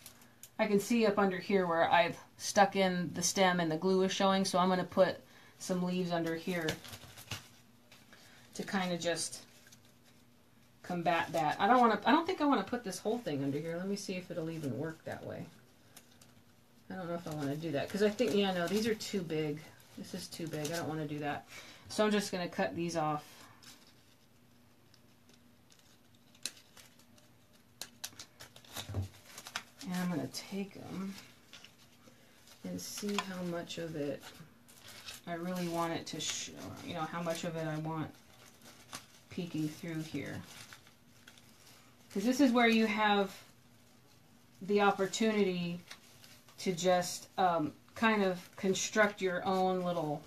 up under here where I've stuck in the stem and the glue is showing. So I'm going to put some leaves under here to kind of just combat that. I don't think I want to put this whole thing under here. Let me see if it'll even work that way. I don't know if I want to do that, because I think, yeah, no, these are too big. This is too big. I don't want to do that. So I'm just going to cut these off. And I'm going to take them and see how much of it I really want it to show, you know, how much of it I want peeking through here. Because this is where you have the opportunity to just kind of construct your own little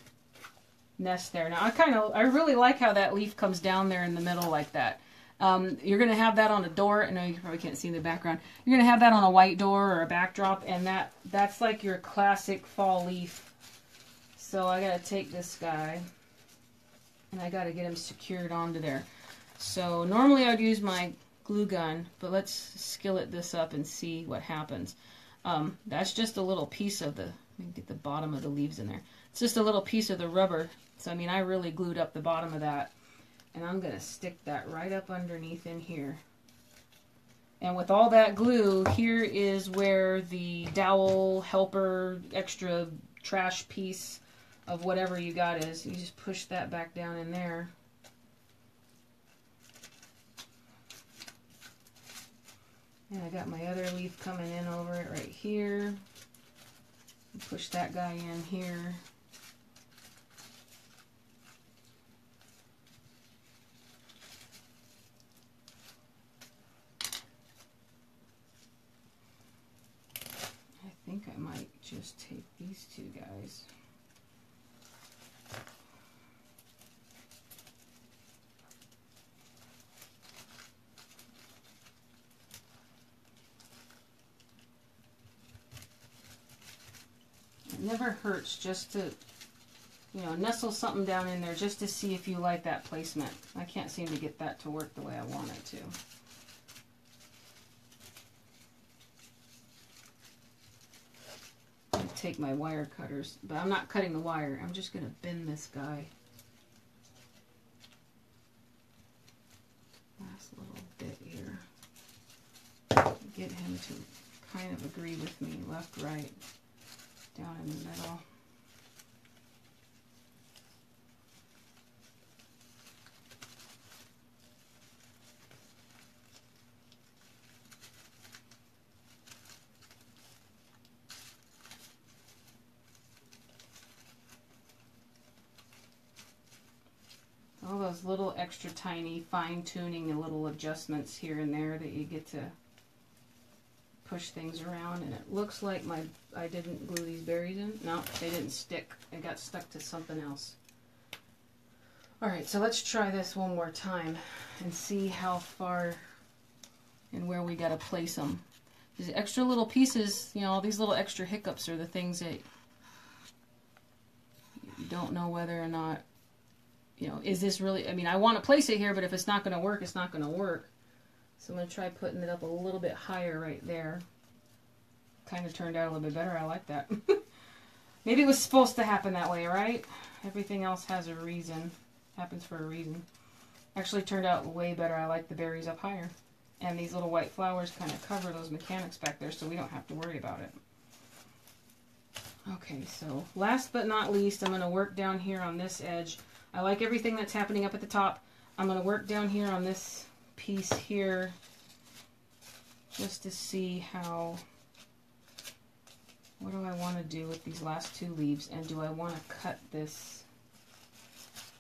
nest there. Now I really like how that leaf comes down there in the middle like that. You're going to have that on a door. I know you probably can't see in the background. You're going to have that on a white door or a backdrop, and that's like your classic fall leaf. So I got to take this guy, and I got to get him secured onto there. So normally I'd use my glue gun, but let's skillet this up and see what happens. That's just a little piece of the, let me get the bottom of the leaves in there. It's just a little piece of the rubber. So I mean, I really glued up the bottom of that. And I'm going to stick that right up underneath in here. And with all that glue, here is where the dowel, helper, extra trash piece of whatever you got is. You just push that back down in there. And I got my other leaf coming in over it right here. Push that guy in here. I think I might just take these two guys. It never hurts just to, you know, nestle something down in there just to see if you like that placement. I can't seem to get that to work the way I want it to. Take my wire cutters, but I'm not cutting the wire. I'm just going to bend this guy. Last little bit here. Get him to kind of agree with me, left, right, down in the middle. All those little extra tiny fine-tuning and little adjustments here and there that you get to push things around. And it looks like I didn't glue these berries in. No, they didn't stick. They got stuck to something else. Alright, so let's try this one more time and see how far and where we got to place them. These extra little pieces, you know, all these little extra hiccups are the things that you don't know whether or not, you know, is this really, I mean, I want to place it here, but if it's not going to work, it's not going to work. So I'm going to try putting it up a little bit higher right there. Kind of turned out a little bit better. I like that. Maybe it was supposed to happen that way, right? Everything else has a reason. Happens for a reason. Actually turned out way better. I like the berries up higher. And these little white flowers kind of cover those mechanics back there, so we don't have to worry about it. Okay, so last but not least, I'm going to work down here on this edge. I like everything that's happening up at the top. I'm going to work down here on this piece here just to see how, what do I want to do with these last two leaves, and do I want to cut this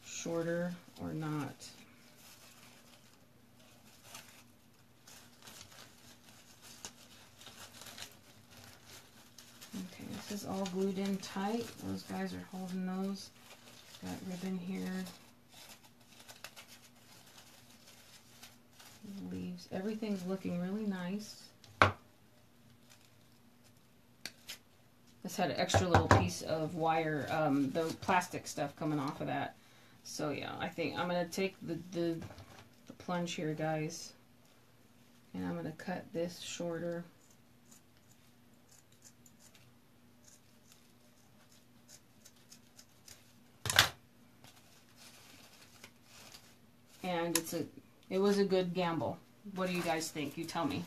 shorter or not? Okay, This is all glued in tight. Those guys are holding those. Got ribbon here. Leaves. Everything's looking really nice. This had an extra little piece of wire, the plastic stuff coming off of that. So yeah, I think I'm going to take the plunge here, guys, and I'm going to cut this shorter. And it was a good gamble. What do you guys think? You tell me.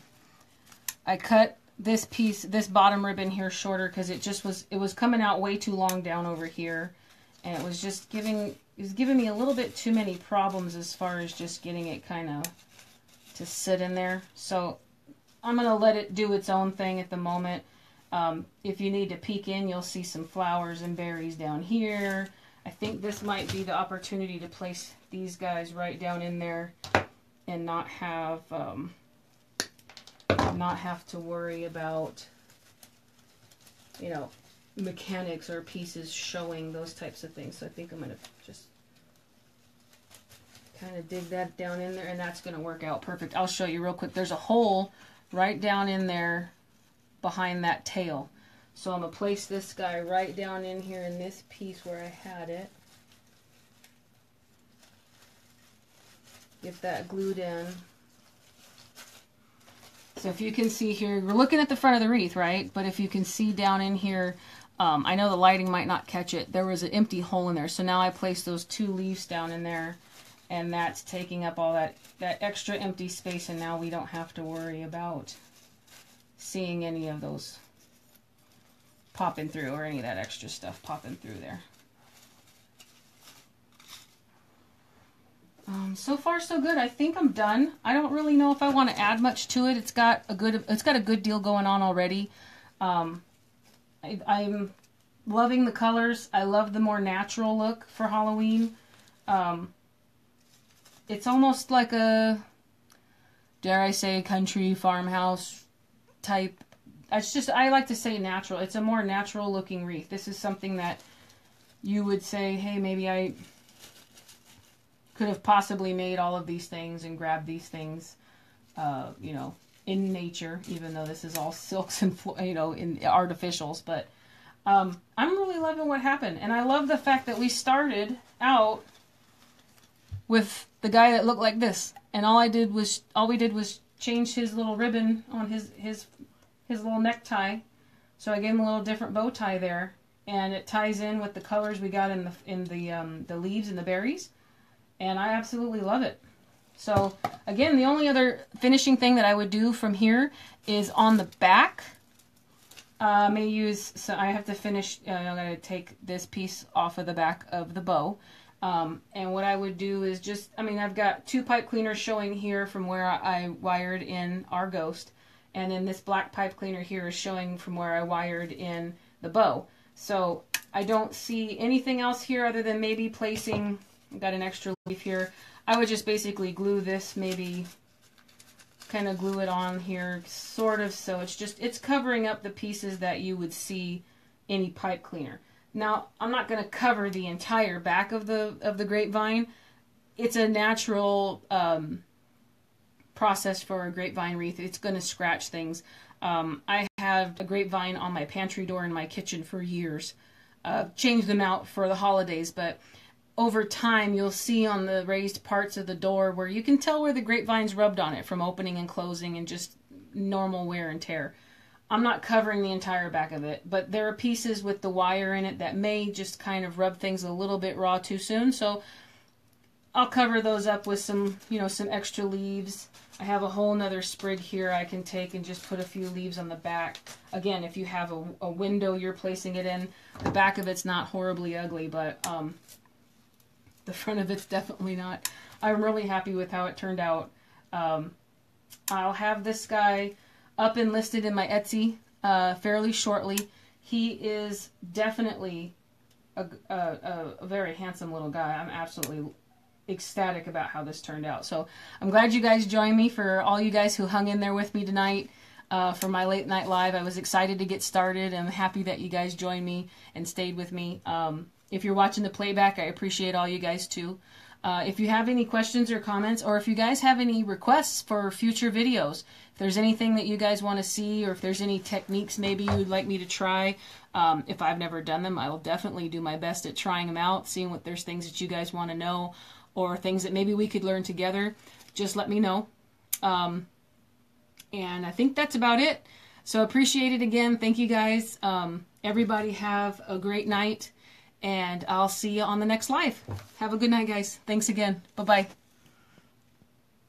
I cut this piece, this bottom ribbon here shorter because it was coming out way too long down over here, and it was just giving me a little bit too many problems as far as just getting it kind of to sit in there. So I'm gonna let it do its own thing at the moment. If you need to peek in, you'll see some flowers and berries down here. I think this might be the opportunity to place these guys right down in there and not have to worry about, you know, mechanics or pieces showing, those types of things. So I think I'm going to just kind of dig that down in there, and that's going to work out perfect. I'll show you real quick. There's a hole right down in there behind that tail. So I'm going to place this guy right down in here in this piece where I had it. Get that glued in. So if you can see here, we're looking at the front of the wreath, right? But if you can see down in here, I know the lighting might not catch it. There was an empty hole in there. So now I placed those 2 leaves down in there, and that's taking up all that extra empty space, and now we don't have to worry about seeing any of those popping through, or any of that extra stuff popping through there. So far so good. I think I'm done. I don't really know if I want to add much to it. It's got a good deal going on already. I'm loving the colors. I love the more natural look for Halloween. It's almost like a, dare I say, country farmhouse type. It's just, I like to say natural. It's a more natural looking wreath. This is something that you would say, hey, maybe I could have possibly made all of these things and grabbed these things, you know, in nature, even though this is all silks and, you know, in artificials. But I'm really loving what happened. And I love the fact that we started out with the guy that looked like this. And all we did was change his little ribbon on his little necktie. So I gave him a little different bow tie there, and it ties in with the colors we got in the leaves and the berries, and I absolutely love it. So again, the only other finishing thing that I would do from here is on the back. So I have to finish. I'm going to take this piece off of the back of the bow. And what I would do is just, I've got 2 pipe cleaners showing here from where I wired in our ghost. And then this black pipe cleaner here is showing from where I wired in the bow. So I don't see anything else here other than maybe placing, I've got an extra leaf here. I would just basically glue this, maybe kind of glue it on here, sort of, so it's covering up the pieces that you would see any pipe cleaner. Now, I'm not going to cover the entire back of the grapevine. It's a natural process for a grapevine wreath. It's going to scratch things. I have a grapevine on my pantry door in my kitchen for years. Changed them out for the holidays, but over time you'll see on the raised parts of the door where you can tell where the grapevine's rubbed on it from opening and closing and just normal wear and tear. I'm not covering the entire back of it, but there are pieces with the wire in it that may just kind of rub things a little bit raw too soon, so I'll cover those up with some, some extra leaves. I have a whole nother sprig here I can take and just put a few leaves on the back. Again, if you have a window you're placing it in, the back of it's not horribly ugly, but the front of it's definitely not. I'm really happy with how it turned out. I'll have this guy up and listed in my Etsy fairly shortly. He is definitely a very handsome little guy. I'm absolutely ecstatic about how this turned out. So I'm glad you guys joined me. For all you guys who hung in there with me tonight, for my late night live. I was excited to get started. I'm happy that you guys joined me and stayed with me. If you're watching the playback, I appreciate all you guys too. If you have any questions or comments, or if you guys have any requests for future videos, if there's anything that you guys want to see, or if there's any techniques maybe you would like me to try, if I've never done them, I will definitely do my best at trying them out, seeing what there's things that you guys want to know, or things that maybe we could learn together. Just let me know. And I think that's about it. So appreciate it again. Thank you guys. Everybody have a great night. And I'll see you on the next live. Have a good night, guys. Thanks again. Bye-bye.